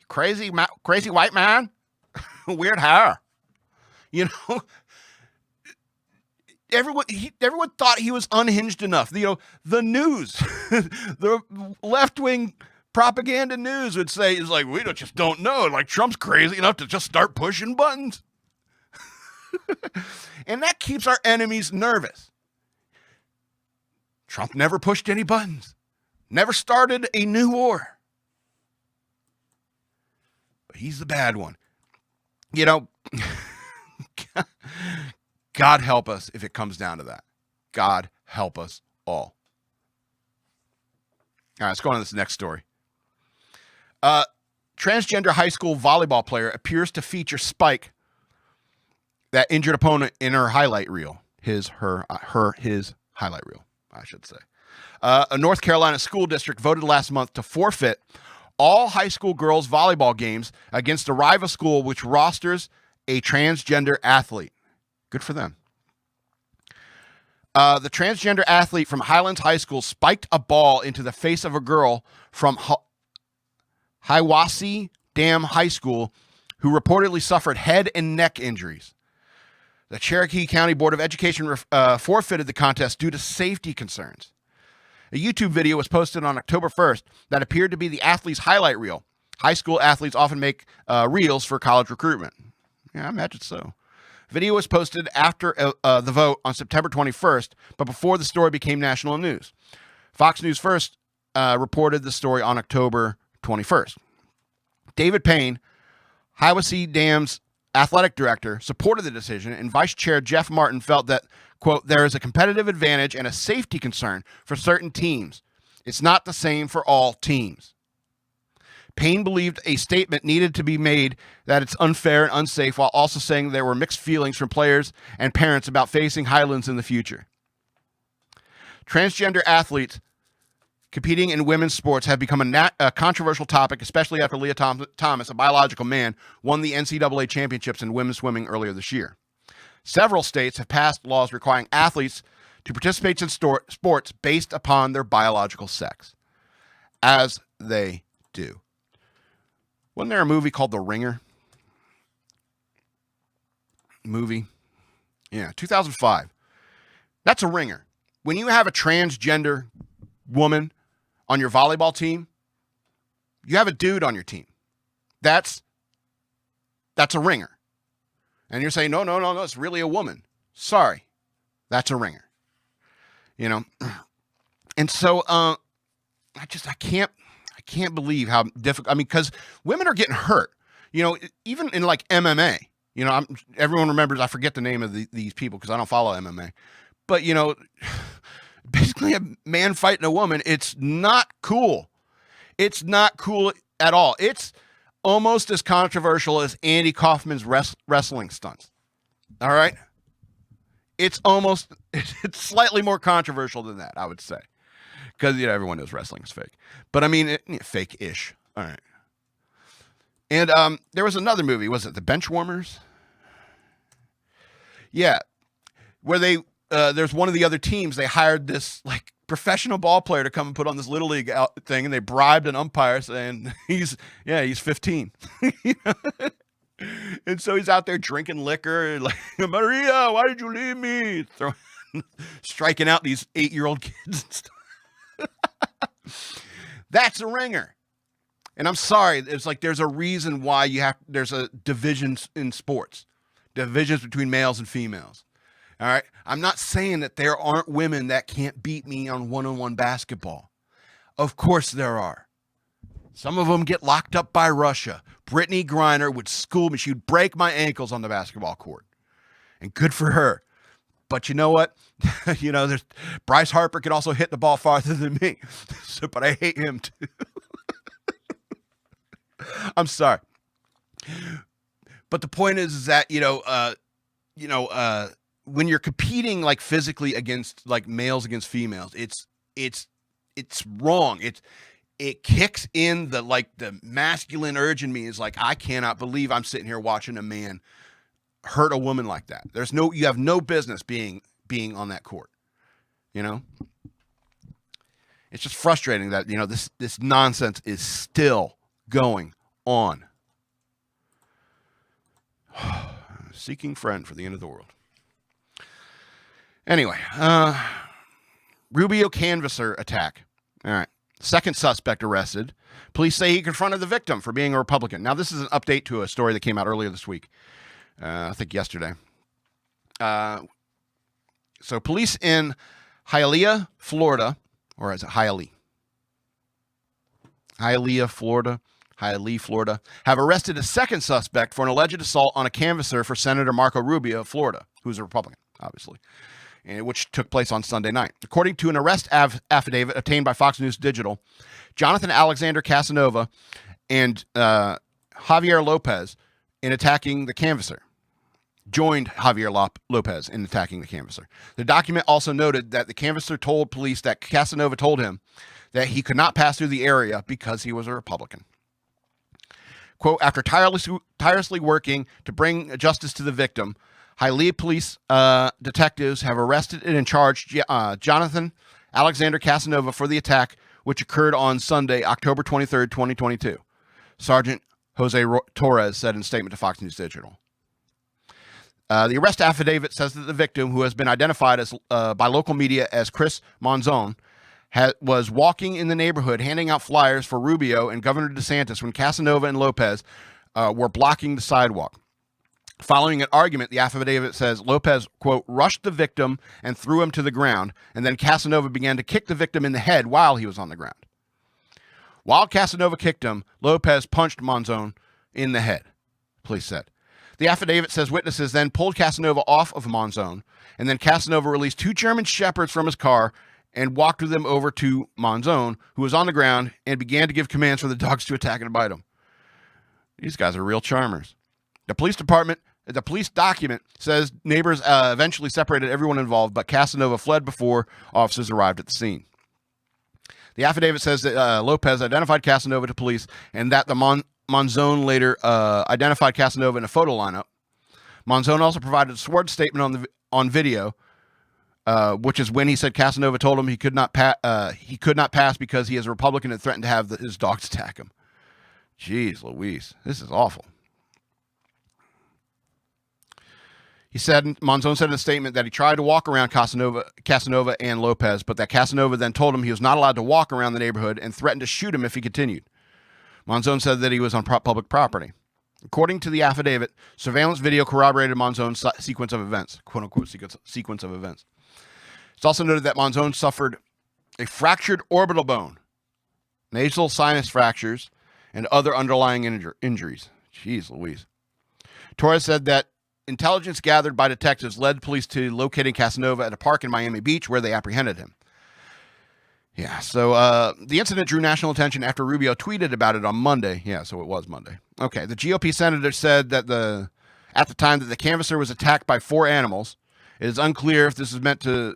Crazy white man, weird hair. Everyone thought he was unhinged enough. The news, the left-wing propaganda news would say, is like, we just don't know. Like, Trump's crazy enough to just start pushing buttons. And that keeps our enemies nervous. Trump never pushed any buttons, never started a new war. But he's the bad one. God help us if it comes down to that. God help us all. All right, let's go on to this next story. Transgender high school volleyball player appears to feature Spike, that injured opponent, in her highlight reel. His highlight reel, I should say. A North Carolina school district voted last month to forfeit all high school girls volleyball games against a rival school which rosters a transgender athlete. Good for them. The transgender athlete from Highlands High School spiked a ball into the face of a girl from Hiwassee Dam High School who reportedly suffered head and neck injuries. The Cherokee County Board of Education forfeited the contest due to safety concerns. A YouTube video was posted on October 1st that appeared to be the athlete's highlight reel. High school athletes often make reels for college recruitment. Yeah, I imagine so. Video was posted after the vote on September 21st, but before the story became national news. Fox News First reported the story on October 21st. David Payne, Hiwassee Dam's athletic director, supported the decision, and Vice Chair Jeff Martin felt that, quote, there is a competitive advantage and a safety concern for certain teams. It's not the same for all teams. Payne believed a statement needed to be made that it's unfair and unsafe, while also saying there were mixed feelings from players and parents about facing Highlands in the future. Transgender athletes competing in women's sports have become a controversial topic, especially after Leah Thomas, a biological man, won the NCAA championships in women's swimming earlier this year. Several states have passed laws requiring athletes to participate in sports based upon their biological sex, as they do. Wasn't there a movie called The Ringer? Yeah, 2005. That's a ringer. When you have a transgender woman on your volleyball team, you have a dude on your team. That's a ringer. And you're saying, no, it's really a woman. Sorry. That's a ringer. And so I can't believe how difficult. I mean, because women are getting hurt. You know, even in like MMA. You know, everyone remembers. I forget the name of these people because I don't follow MMA. But you know, basically a man fighting a woman. It's not cool. It's not cool at all. It's almost as controversial as Andy Kaufman's wrestling stunts. All right. It's slightly more controversial than that, I would say. Because, you know, everyone knows wrestling is fake. But I mean, fake-ish. All right. And there was another movie. Was it The Benchwarmers? Yeah. Where there's one of the other teams, they hired this, like, professional ball player to come and put on this little league thing, and they bribed an umpire saying he's 15. You know? And so he's out there drinking liquor, like, Maria, why did you leave me? Striking out these 8-year-old kids and stuff. That's a ringer. And I'm sorry, it's like there's a reason why there's a divisions in sports, divisions between males and females. All right. I'm not saying that there aren't women that can't beat me on one-on-one basketball. Of course there are. Some of them get locked up by Russia. Brittany Griner would school me. She would break my ankles on the basketball court. And good for her. But you know what? You know, there's Bryce Harper can also hit the ball farther than me. But I hate him too. I'm sorry. But the point is that, when you're competing like physically against like males against females, it's wrong. It kicks in the masculine urge in me is like, I cannot believe I'm sitting here watching a man hurt a woman like that. You have no business being on that court. You know, it's just frustrating that, you know, this nonsense is still going on. Seeking friend for the end of the world. Anyway, Rubio canvasser attack. All right. Second suspect arrested. Police say he confronted the victim for being a Republican. Now, this is an update to a story that came out earlier this week. I think yesterday. So police in Hialeah, Florida, or is it Hialeah? Hialeah, Florida, have arrested a second suspect for an alleged assault on a canvasser for Senator Marco Rubio of Florida, who's a Republican, obviously, which took place on Sunday night. According to an arrest affidavit obtained by Fox News Digital, Jonathan Alexander Casanova and Javier Lopez in attacking the canvasser. Joined Javier Lopez in attacking the canvasser. The document also noted that the canvasser told police that Casanova told him that he could not pass through the area because he was a Republican. Quote, after tirelessly working to bring justice to the victim, Hialeah police detectives have arrested and charged Jonathan Alexander Casanova for the attack, which occurred on Sunday, October 23rd, 2022. Sergeant Jose Torres said in a statement to Fox News Digital. The arrest affidavit says that the victim, who has been identified as by local media as Chris Monzon, was walking in the neighborhood handing out flyers for Rubio and Governor DeSantis when Casanova and Lopez were blocking the sidewalk. Following an argument, the affidavit says Lopez, quote, rushed the victim and threw him to the ground, and then Casanova began to kick the victim in the head while he was on the ground. While Casanova kicked him, Lopez punched Monzon in the head, police said. The affidavit says witnesses then pulled Casanova off of Monzon, and then Casanova released 2 German Shepherds from his car and walked with them over to Monzon, who was on the ground, and began to give commands for the dogs to attack and bite him. These guys are real charmers. The police document says neighbors eventually separated everyone involved, but Casanova fled before officers arrived at the scene. The affidavit says that Lopez identified Casanova to police and that the Monzon later identified Casanova in a photo lineup. Monzon also provided a sworn statement on video, which is when he said Casanova told him he could not pass because he is a Republican and threatened to have his dogs attack him. Jeez Louise, this is awful. Monzon said in a statement that he tried to walk around Casanova and Lopez, but that Casanova then told him he was not allowed to walk around the neighborhood and threatened to shoot him if he continued. Monzon said that he was on public property. According to the affidavit, surveillance video corroborated Monzon's sequence of events, quote-unquote sequence of events. It's also noted that Monzon suffered a fractured orbital bone nasal sinus fractures, and other underlying injuries. Jeez Louise. Torres said that intelligence gathered by detectives led police to locating Casanova at a park in Miami Beach where they apprehended him. Yeah, so the incident drew national attention after Rubio tweeted about it on Monday. Yeah, so it was Monday. Okay, the GOP senator said that at the time that the canvasser was attacked by 4 animals. It is unclear if this is meant to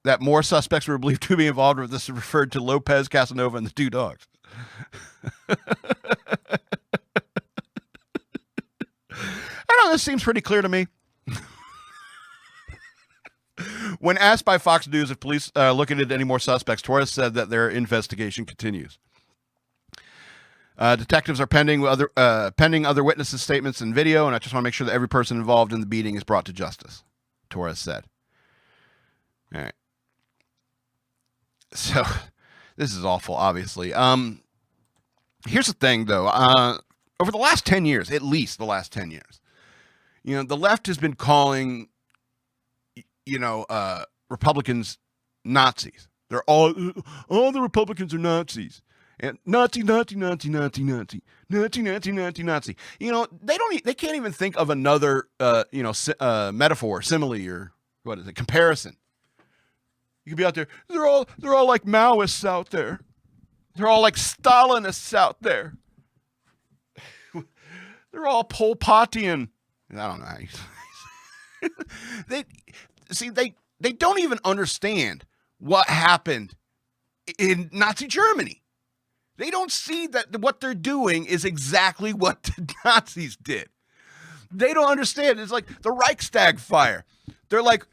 that more suspects were believed to be involved, or if this is referred to Lopez, Casanova, and the 2 dogs. I don't know, this seems pretty clear to me. When asked by Fox News if police are looking into any more suspects, Torres said that their investigation continues. Detectives are pending other witnesses' statements and video, and I just want to make sure that every person involved in the beating is brought to justice, Torres said. All right. So, this is awful, obviously. Here's the thing, though. Over the last 10 years, at least the last 10 years, the left has been calling, Republicans Nazis. They're all the Republicans are Nazis. And Nazi. They can't even think of another, metaphor, simile, or what is it, comparison. You could be out there. They're all like Maoists out there. They're all like Stalinists out there. They're all Pol Potian. I don't know how they don't even understand what happened in Nazi Germany. They don't see that what they're doing is exactly what the Nazis did. They don't understand. It's like the Reichstag fire. They're like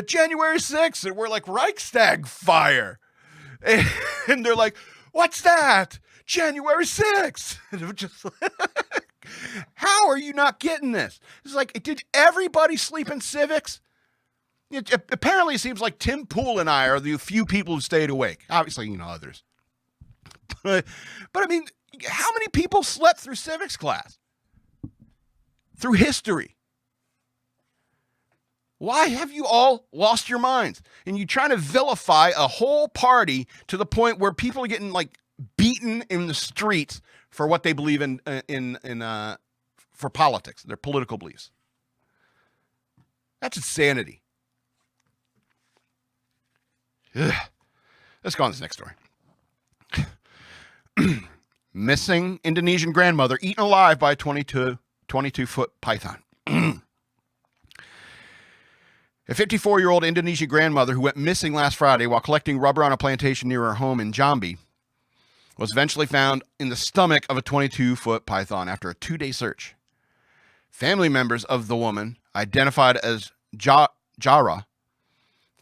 January 6th, and we're like Reichstag fire. And they're like, what's that? January 6th. And we're just like, how are you not getting this? It's like, did everybody sleep in civics? Apparently, it seems like Tim Pool and I are the few people who stayed awake. Obviously, others. But I mean, how many people slept through civics class? Through history? Why have you all lost your minds? And you trying to vilify a whole party to the point where people are getting beaten in the streets for what they believe in for politics, their political beliefs. That's insanity. Ugh. Let's go on to this next story. Missing Indonesian grandmother eaten alive by a 22-foot python. A 54-year-old Indonesian grandmother who went missing last Friday while collecting rubber on a plantation near her home in Jambi was eventually found in the stomach of a 22-foot python after a 2-day search. Family members of the woman, identified as Jara,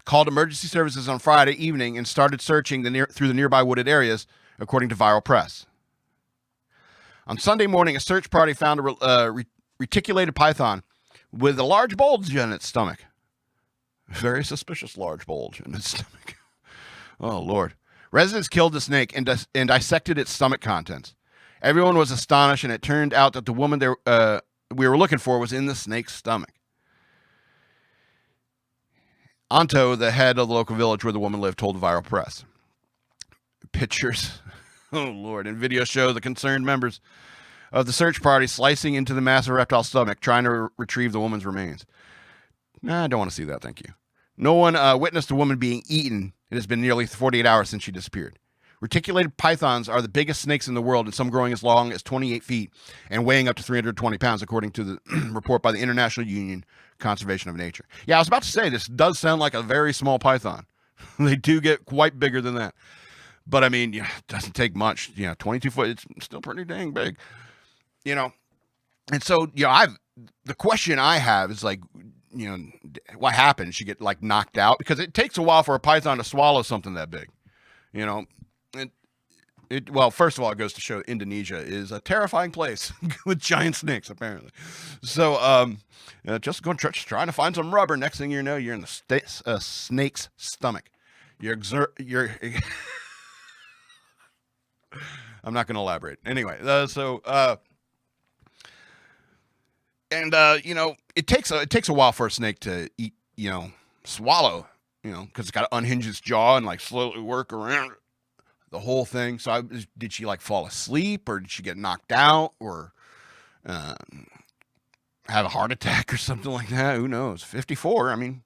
called emergency services on Friday evening and started searching through the nearby wooded areas, according to Viral Press. On Sunday morning, a search party found a reticulated python with a large bulge in its stomach. Very suspicious large bulge in its stomach. Oh, Lord. Residents killed the snake and dissected its stomach contents. Everyone was astonished, and it turned out that the woman we were looking for was in the snake's stomach. Anto, the head of the local village where the woman lived, told the Viral Press. Pictures, oh Lord, and video show the concerned members of the search party slicing into the massive reptile's stomach, trying to retrieve the woman's remains. Nah, I don't want to see that, thank you. No one witnessed the woman being eaten. It has been nearly 48 hours since she disappeared. Reticulated pythons are the biggest snakes in the world, and some growing as long as 28 feet and weighing up to 320 pounds, according to the report by the International Union Conservation of Nature. Yeah, I was about to say, this does sound like a very small python. They do get quite bigger than that. But, I mean, it doesn't take much. 22 foot, it's still pretty dang big. And so, the question I have is what happened? Did she get knocked out? Because it takes a while for a python to swallow something that big. Well, first of all, it goes to show Indonesia is a terrifying place with giant snakes, apparently. So, just trying to find some rubber. Next thing you know, you're in the snake's stomach. I'm not going to elaborate. Anyway, it takes a while for a snake to eat, swallow, because it's got to unhinge its jaw and slowly work around. the whole thing. So did she like fall asleep, or did she get knocked out, or have a heart attack or something like that? Who knows? 54. I mean,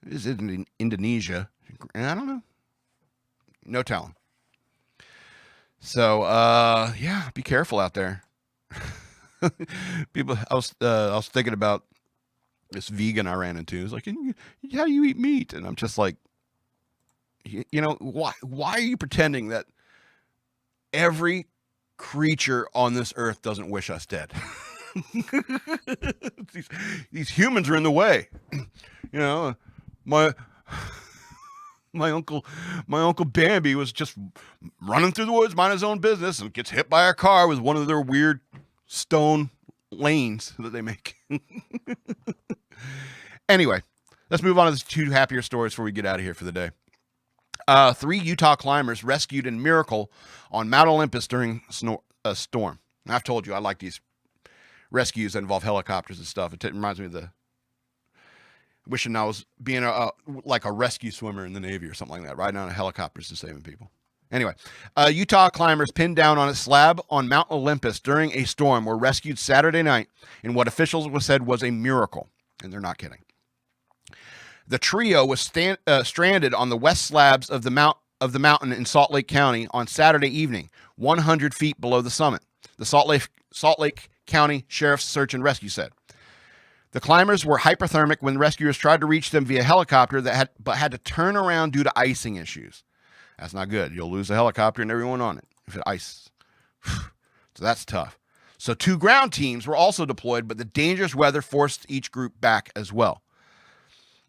is it in Indonesia? I don't know. No telling. So, yeah, be careful out there. People, I was thinking about this vegan I ran into. It's like, how do you eat meat? And I'm just like, you know, why are you pretending that every creature on this earth doesn't wish us dead? these humans are in the way. You know, my uncle Bambi was just running through the woods, minding his own business, and gets hit by a car with one of their weird stone lanes that they make. Anyway, let's move on to the 2 happier stories before we get out of here for the day. 3 Utah climbers rescued in miracle on Mount Olympus during a storm. And I've told you I like these rescues that involve helicopters and stuff. It reminds me of wishing I was being like a rescue swimmer in the Navy or something like that, riding on helicopters and saving people. Anyway, Utah climbers pinned down on a slab on Mount Olympus during a storm were rescued Saturday night in what officials said was a miracle. And they're not kidding. The trio was stranded on the west slabs of the mountain in Salt Lake County on Saturday evening, 100 feet below the summit. The Salt Lake County Sheriff's Search and Rescue said. The climbers were hypothermic when rescuers tried to reach them via helicopter but had to turn around due to icing issues. That's not good. You'll lose the helicopter and everyone on it if it ices. So that's tough. So 2 ground teams were also deployed, but the dangerous weather forced each group back as well.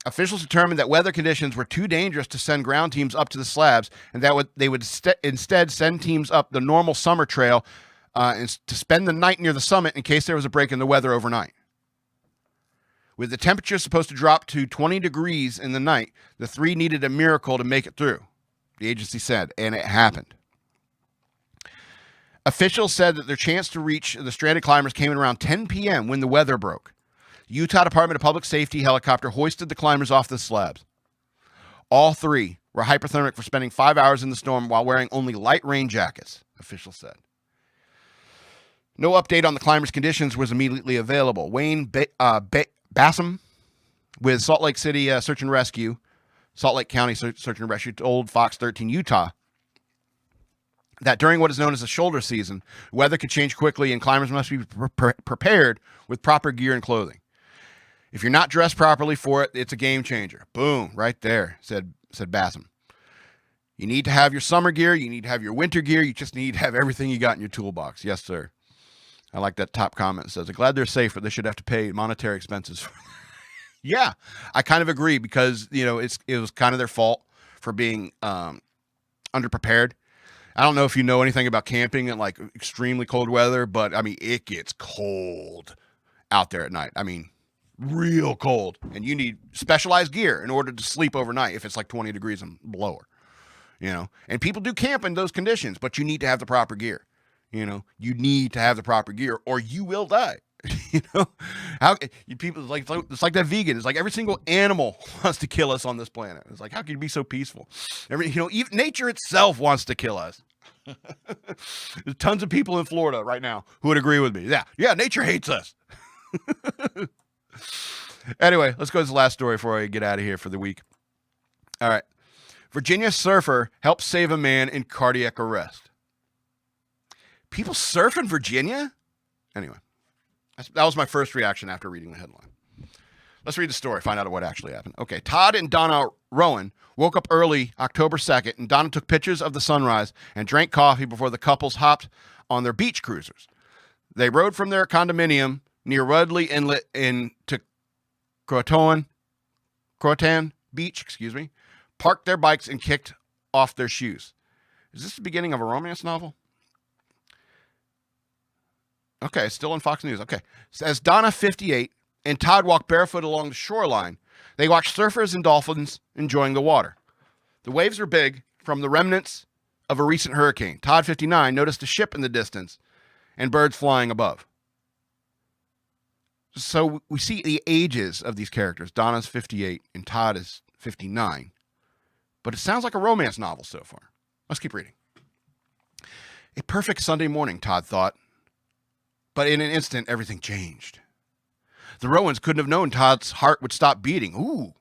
Officials determined that weather conditions were too dangerous to send ground teams up to the slabs, and that they would instead send teams up the normal summer trail to spend the night near the summit in case there was a break in the weather overnight. With the temperature supposed to drop to 20 degrees in the night, the 3 needed a miracle to make it through, the agency said, and it happened. Officials said that their chance to reach the stranded climbers came at around 10 p.m. when the weather broke. The Utah Department of Public Safety helicopter hoisted the climbers off the slabs. All 3 were hypothermic for spending 5 hours in the storm while wearing only light rain jackets, officials said. No update on the climbers' conditions was immediately available. Wayne Bassam with Salt Lake City Search and Rescue, Salt Lake County Search and Rescue, told Fox 13 Utah that during what is known as the shoulder season, weather could change quickly and climbers must be prepared with proper gear and clothing. If you're not dressed properly for it, it's a game changer. Boom, right there, said Bassam. You need to have your summer gear. You need to have your winter gear. You just need to have everything you got in your toolbox. Yes, sir. I like that top comment. It says, I'm glad they're safe, but they should have to pay monetary expenses. Yeah, I kind of agree because, you know, it was kind of their fault for being underprepared. I don't know if you know anything about camping in like extremely cold weather, but I mean, it gets cold out there at night. I mean, real cold. And you need specialized gear in order to sleep overnight if it's like 20 degrees and below, you know. And people do camp in those conditions, but you need to have the proper gear. You know, you need to have the proper gear or you will die. You know, people like it's like that vegan. It's like every single animal wants to kill us on this planet. It's like, how can you be so peaceful? Even nature itself wants to kill us. There's tons of people in Florida right now who would agree with me. Yeah, nature hates us. Anyway, let's go to the last story before I get out of here for the week. All right. Virginia surfer helps save a man in cardiac arrest. People surf in Virginia? Anyway, that was my first reaction after reading the headline. Let's read the story, find out what actually happened. Okay, Todd and Donna Rowan woke up early October 2nd, and Donna took pictures of the sunrise and drank coffee before the couples hopped on their beach cruisers. They rode from their condominium near Rudley Inlet to Croatan Beach, parked their bikes and kicked off their shoes. Is this the beginning of a romance novel? Okay, still on Fox News. Okay. As Donna, 58, and Todd walked barefoot along the shoreline, they watched surfers and dolphins enjoying the water. The waves were big from the remnants of a recent hurricane. Todd, 59, noticed a ship in the distance and birds flying above. So we see the ages of these characters. Donna's 58 and Todd is 59. But it sounds like a romance novel so far. Let's keep reading. A perfect Sunday morning, Todd thought. But in an instant, everything changed. The Rowans couldn't have known Todd's heart would stop beating. Ooh.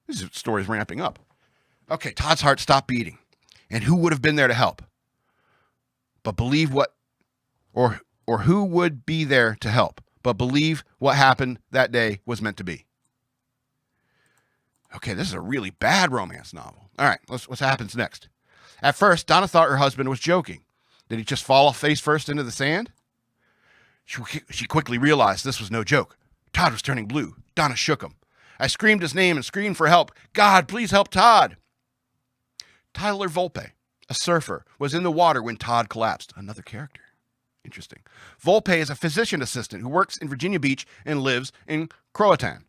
This story's ramping up. Okay, Todd's heart stopped beating. And who would have been there to help? But believe what, or who would be there to help? But believe what happened that day was meant to be. Okay, this is a really bad romance novel. All right, what happens next? At first, Donna thought her husband was joking. Did he just fall face first into the sand? She quickly realized this was no joke. Todd was turning blue. Donna shook him. I screamed his name and screamed for help. God, please help Todd. Tyler Volpe, a surfer, was in the water when Todd collapsed. Another character. Interesting. Volpe is a physician assistant who works in Virginia Beach and lives in Croatan.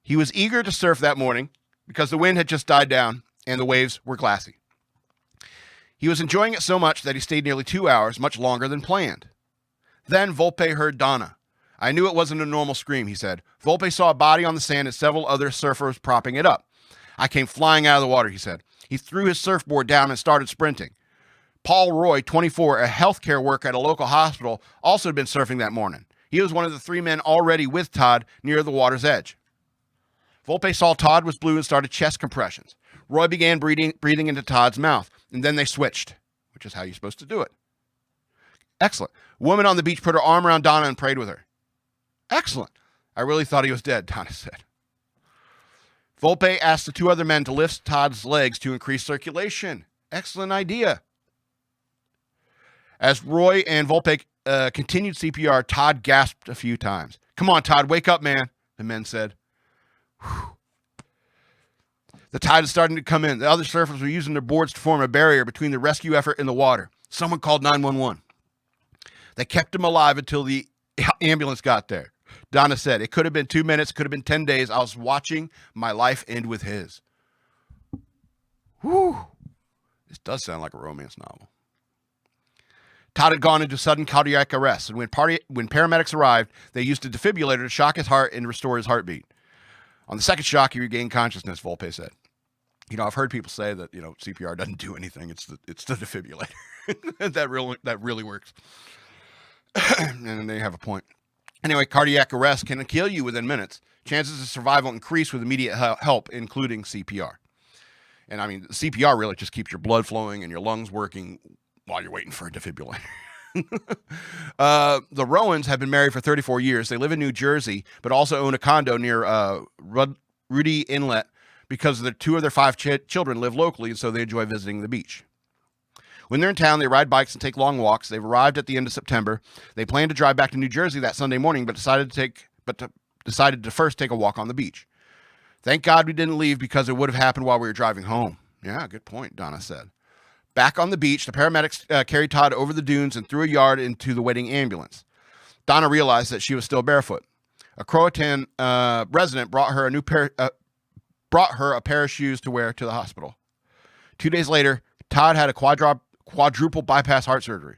He was eager to surf that morning because the wind had just died down and the waves were glassy. He was enjoying it so much that he stayed nearly 2 hours, much longer than planned. Then Volpe heard Donna. I knew it wasn't a normal scream, he said. Volpe saw a body on the sand and several other surfers propping it up. I came flying out of the water, he said. He threw his surfboard down and started sprinting. Paul Roy, 24, a healthcare worker at a local hospital, also had been surfing that morning. He was one of the 3 men already with Todd near the water's edge. Volpe saw Todd was blue and started chest compressions. Roy began breathing into Todd's mouth, and then they switched, which is how you're supposed to do it. Excellent. A woman on the beach put her arm around Donna and prayed with her. Excellent. I really thought he was dead, Donna said. Volpe asked the 2 other men to lift Todd's legs to increase circulation. Excellent idea. As Roy and Volpe continued CPR, Todd gasped a few times. Come on, Todd, wake up, man, the men said. Whew. The tide is starting to come in. The other surfers were using their boards to form a barrier between the rescue effort and the water. Someone called 911. They kept him alive until the ambulance got there. Donna said, it could have been 2 minutes, could have been 10 days. I was watching my life end with his. Whew. This does sound like a romance novel. Todd had gone into sudden cardiac arrest, and when paramedics arrived, they used a defibrillator to shock his heart and restore his heartbeat. On the second shock, he regained consciousness, Volpe said. I've heard people say that, CPR doesn't do anything. It's the defibrillator. that really works. And they have a point. Anyway, cardiac arrest can kill you within minutes. Chances of survival increase with immediate help, including CPR. And CPR really just keeps your blood flowing and your lungs working while you're waiting for a defibrillator. The Rowans have been married for 34 years. They live in New Jersey, but also own a condo near Rudy Inlet because 2 of their 5 children live locally, and so they enjoy visiting the beach. When they're in town, they ride bikes and take long walks. They've arrived at the end of September. They plan to drive back to New Jersey that Sunday morning, but decided to first take a walk on the beach. Thank God we didn't leave because it would have happened while we were driving home. Yeah, good point, Donna said. Back on the beach, the paramedics carried Todd over the dunes and through a yard into the waiting ambulance. Donna realized that she was still barefoot. A Croatan resident brought her a pair of shoes to wear to the hospital. 2 days later, Todd had a quadruple bypass heart surgery.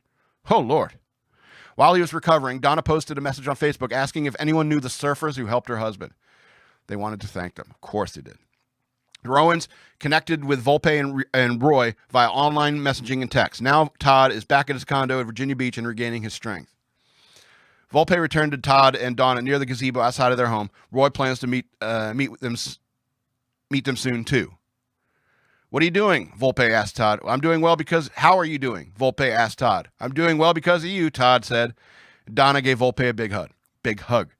Oh, Lord. While he was recovering, Donna posted a message on Facebook asking if anyone knew the surfers who helped her husband. They wanted to thank them. Of course they did. The Rowans connected with Volpe and Roy via online messaging and text. Now Todd is back at his condo at Virginia Beach and regaining his strength. Volpe returned to Todd and Donna near the gazebo outside of their home. Roy plans to meet them soon too. What are you doing? Volpe asked Todd. I'm doing well because... How are you doing? Volpe asked Todd. I'm doing well because of you, Todd said. Donna gave Volpe a big hug.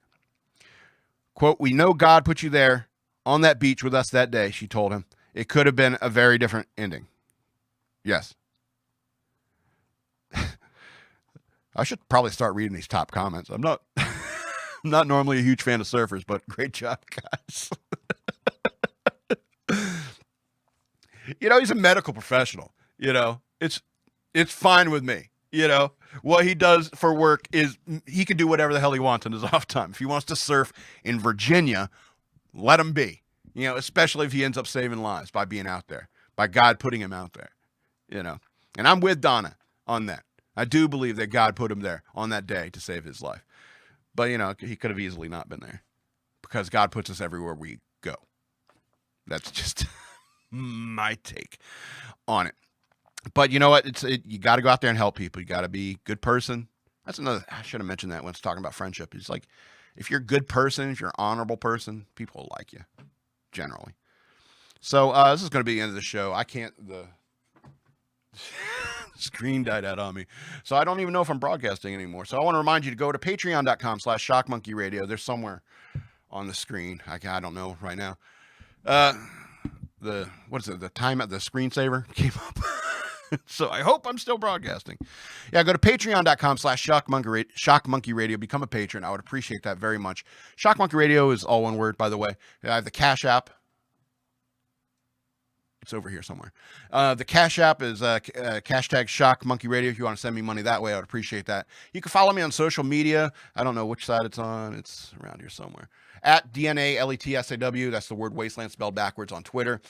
Quote, we know God put you there on that beach with us that day, she told him. It could have been a very different ending. Yes. I should probably start reading these top comments. I'm not normally a huge fan of surfers, but great job, guys. He's a medical professional. It's fine with me. What he does for work is he can do whatever the hell he wants in his off time. If he wants to surf in Virginia, let him be. Especially if he ends up saving lives by being out there, by God putting him out there. And I'm with Donna on that. I do believe that God put him there on that day to save his life. But, he could have easily not been there because God puts us everywhere we go. That's just my take on it. But you know what? You got to go out there and help people. You got to be a good person. That's another. I should have mentioned that when it's talking about friendship. It's like if you're a good person, if you're an honorable person, people will like you generally. So this is going to be the end of the show. I can't. The screen died out on me, so I don't even know if I'm broadcasting anymore. So I want to remind you to go to patreon.com/shockmonkeyradio. There's somewhere on the screen. I don't know right now. What is it? The time at the screensaver came up. So I hope I'm still broadcasting. Yeah, go to patreon.com/shockmonkeyradio. Become a patron. I would appreciate that very much. Shock Monkey Radio is all one word, by the way. I have the Cash App. It's over here somewhere. The Cash App is hashtag Shock Monkey Radio. If you want to send me money that way, I would appreciate that. You can follow me on social media. I don't know which side it's on. It's around here somewhere. At DNALETSAW. That's the word wasteland spelled backwards on Twitter.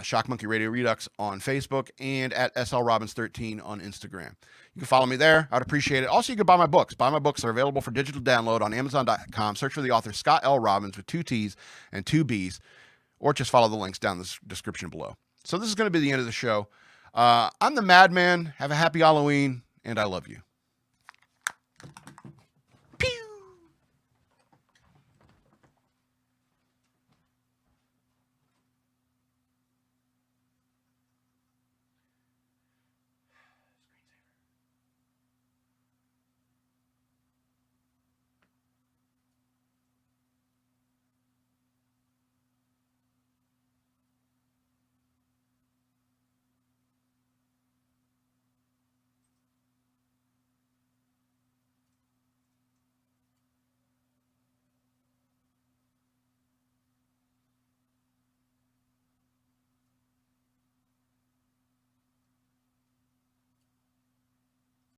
Shock Monkey Radio Redux on Facebook, and at SLRobbins13 on Instagram. You can follow me there. I'd appreciate it. Also, you can buy my books. Buy my books are available for digital download on Amazon.com. Search for the author Scott L. Robbins with 2 T's and 2 B's, or just follow the links down the description below. So this is going to be the end of the show. I'm the Madman. Have a happy Halloween, and I love you.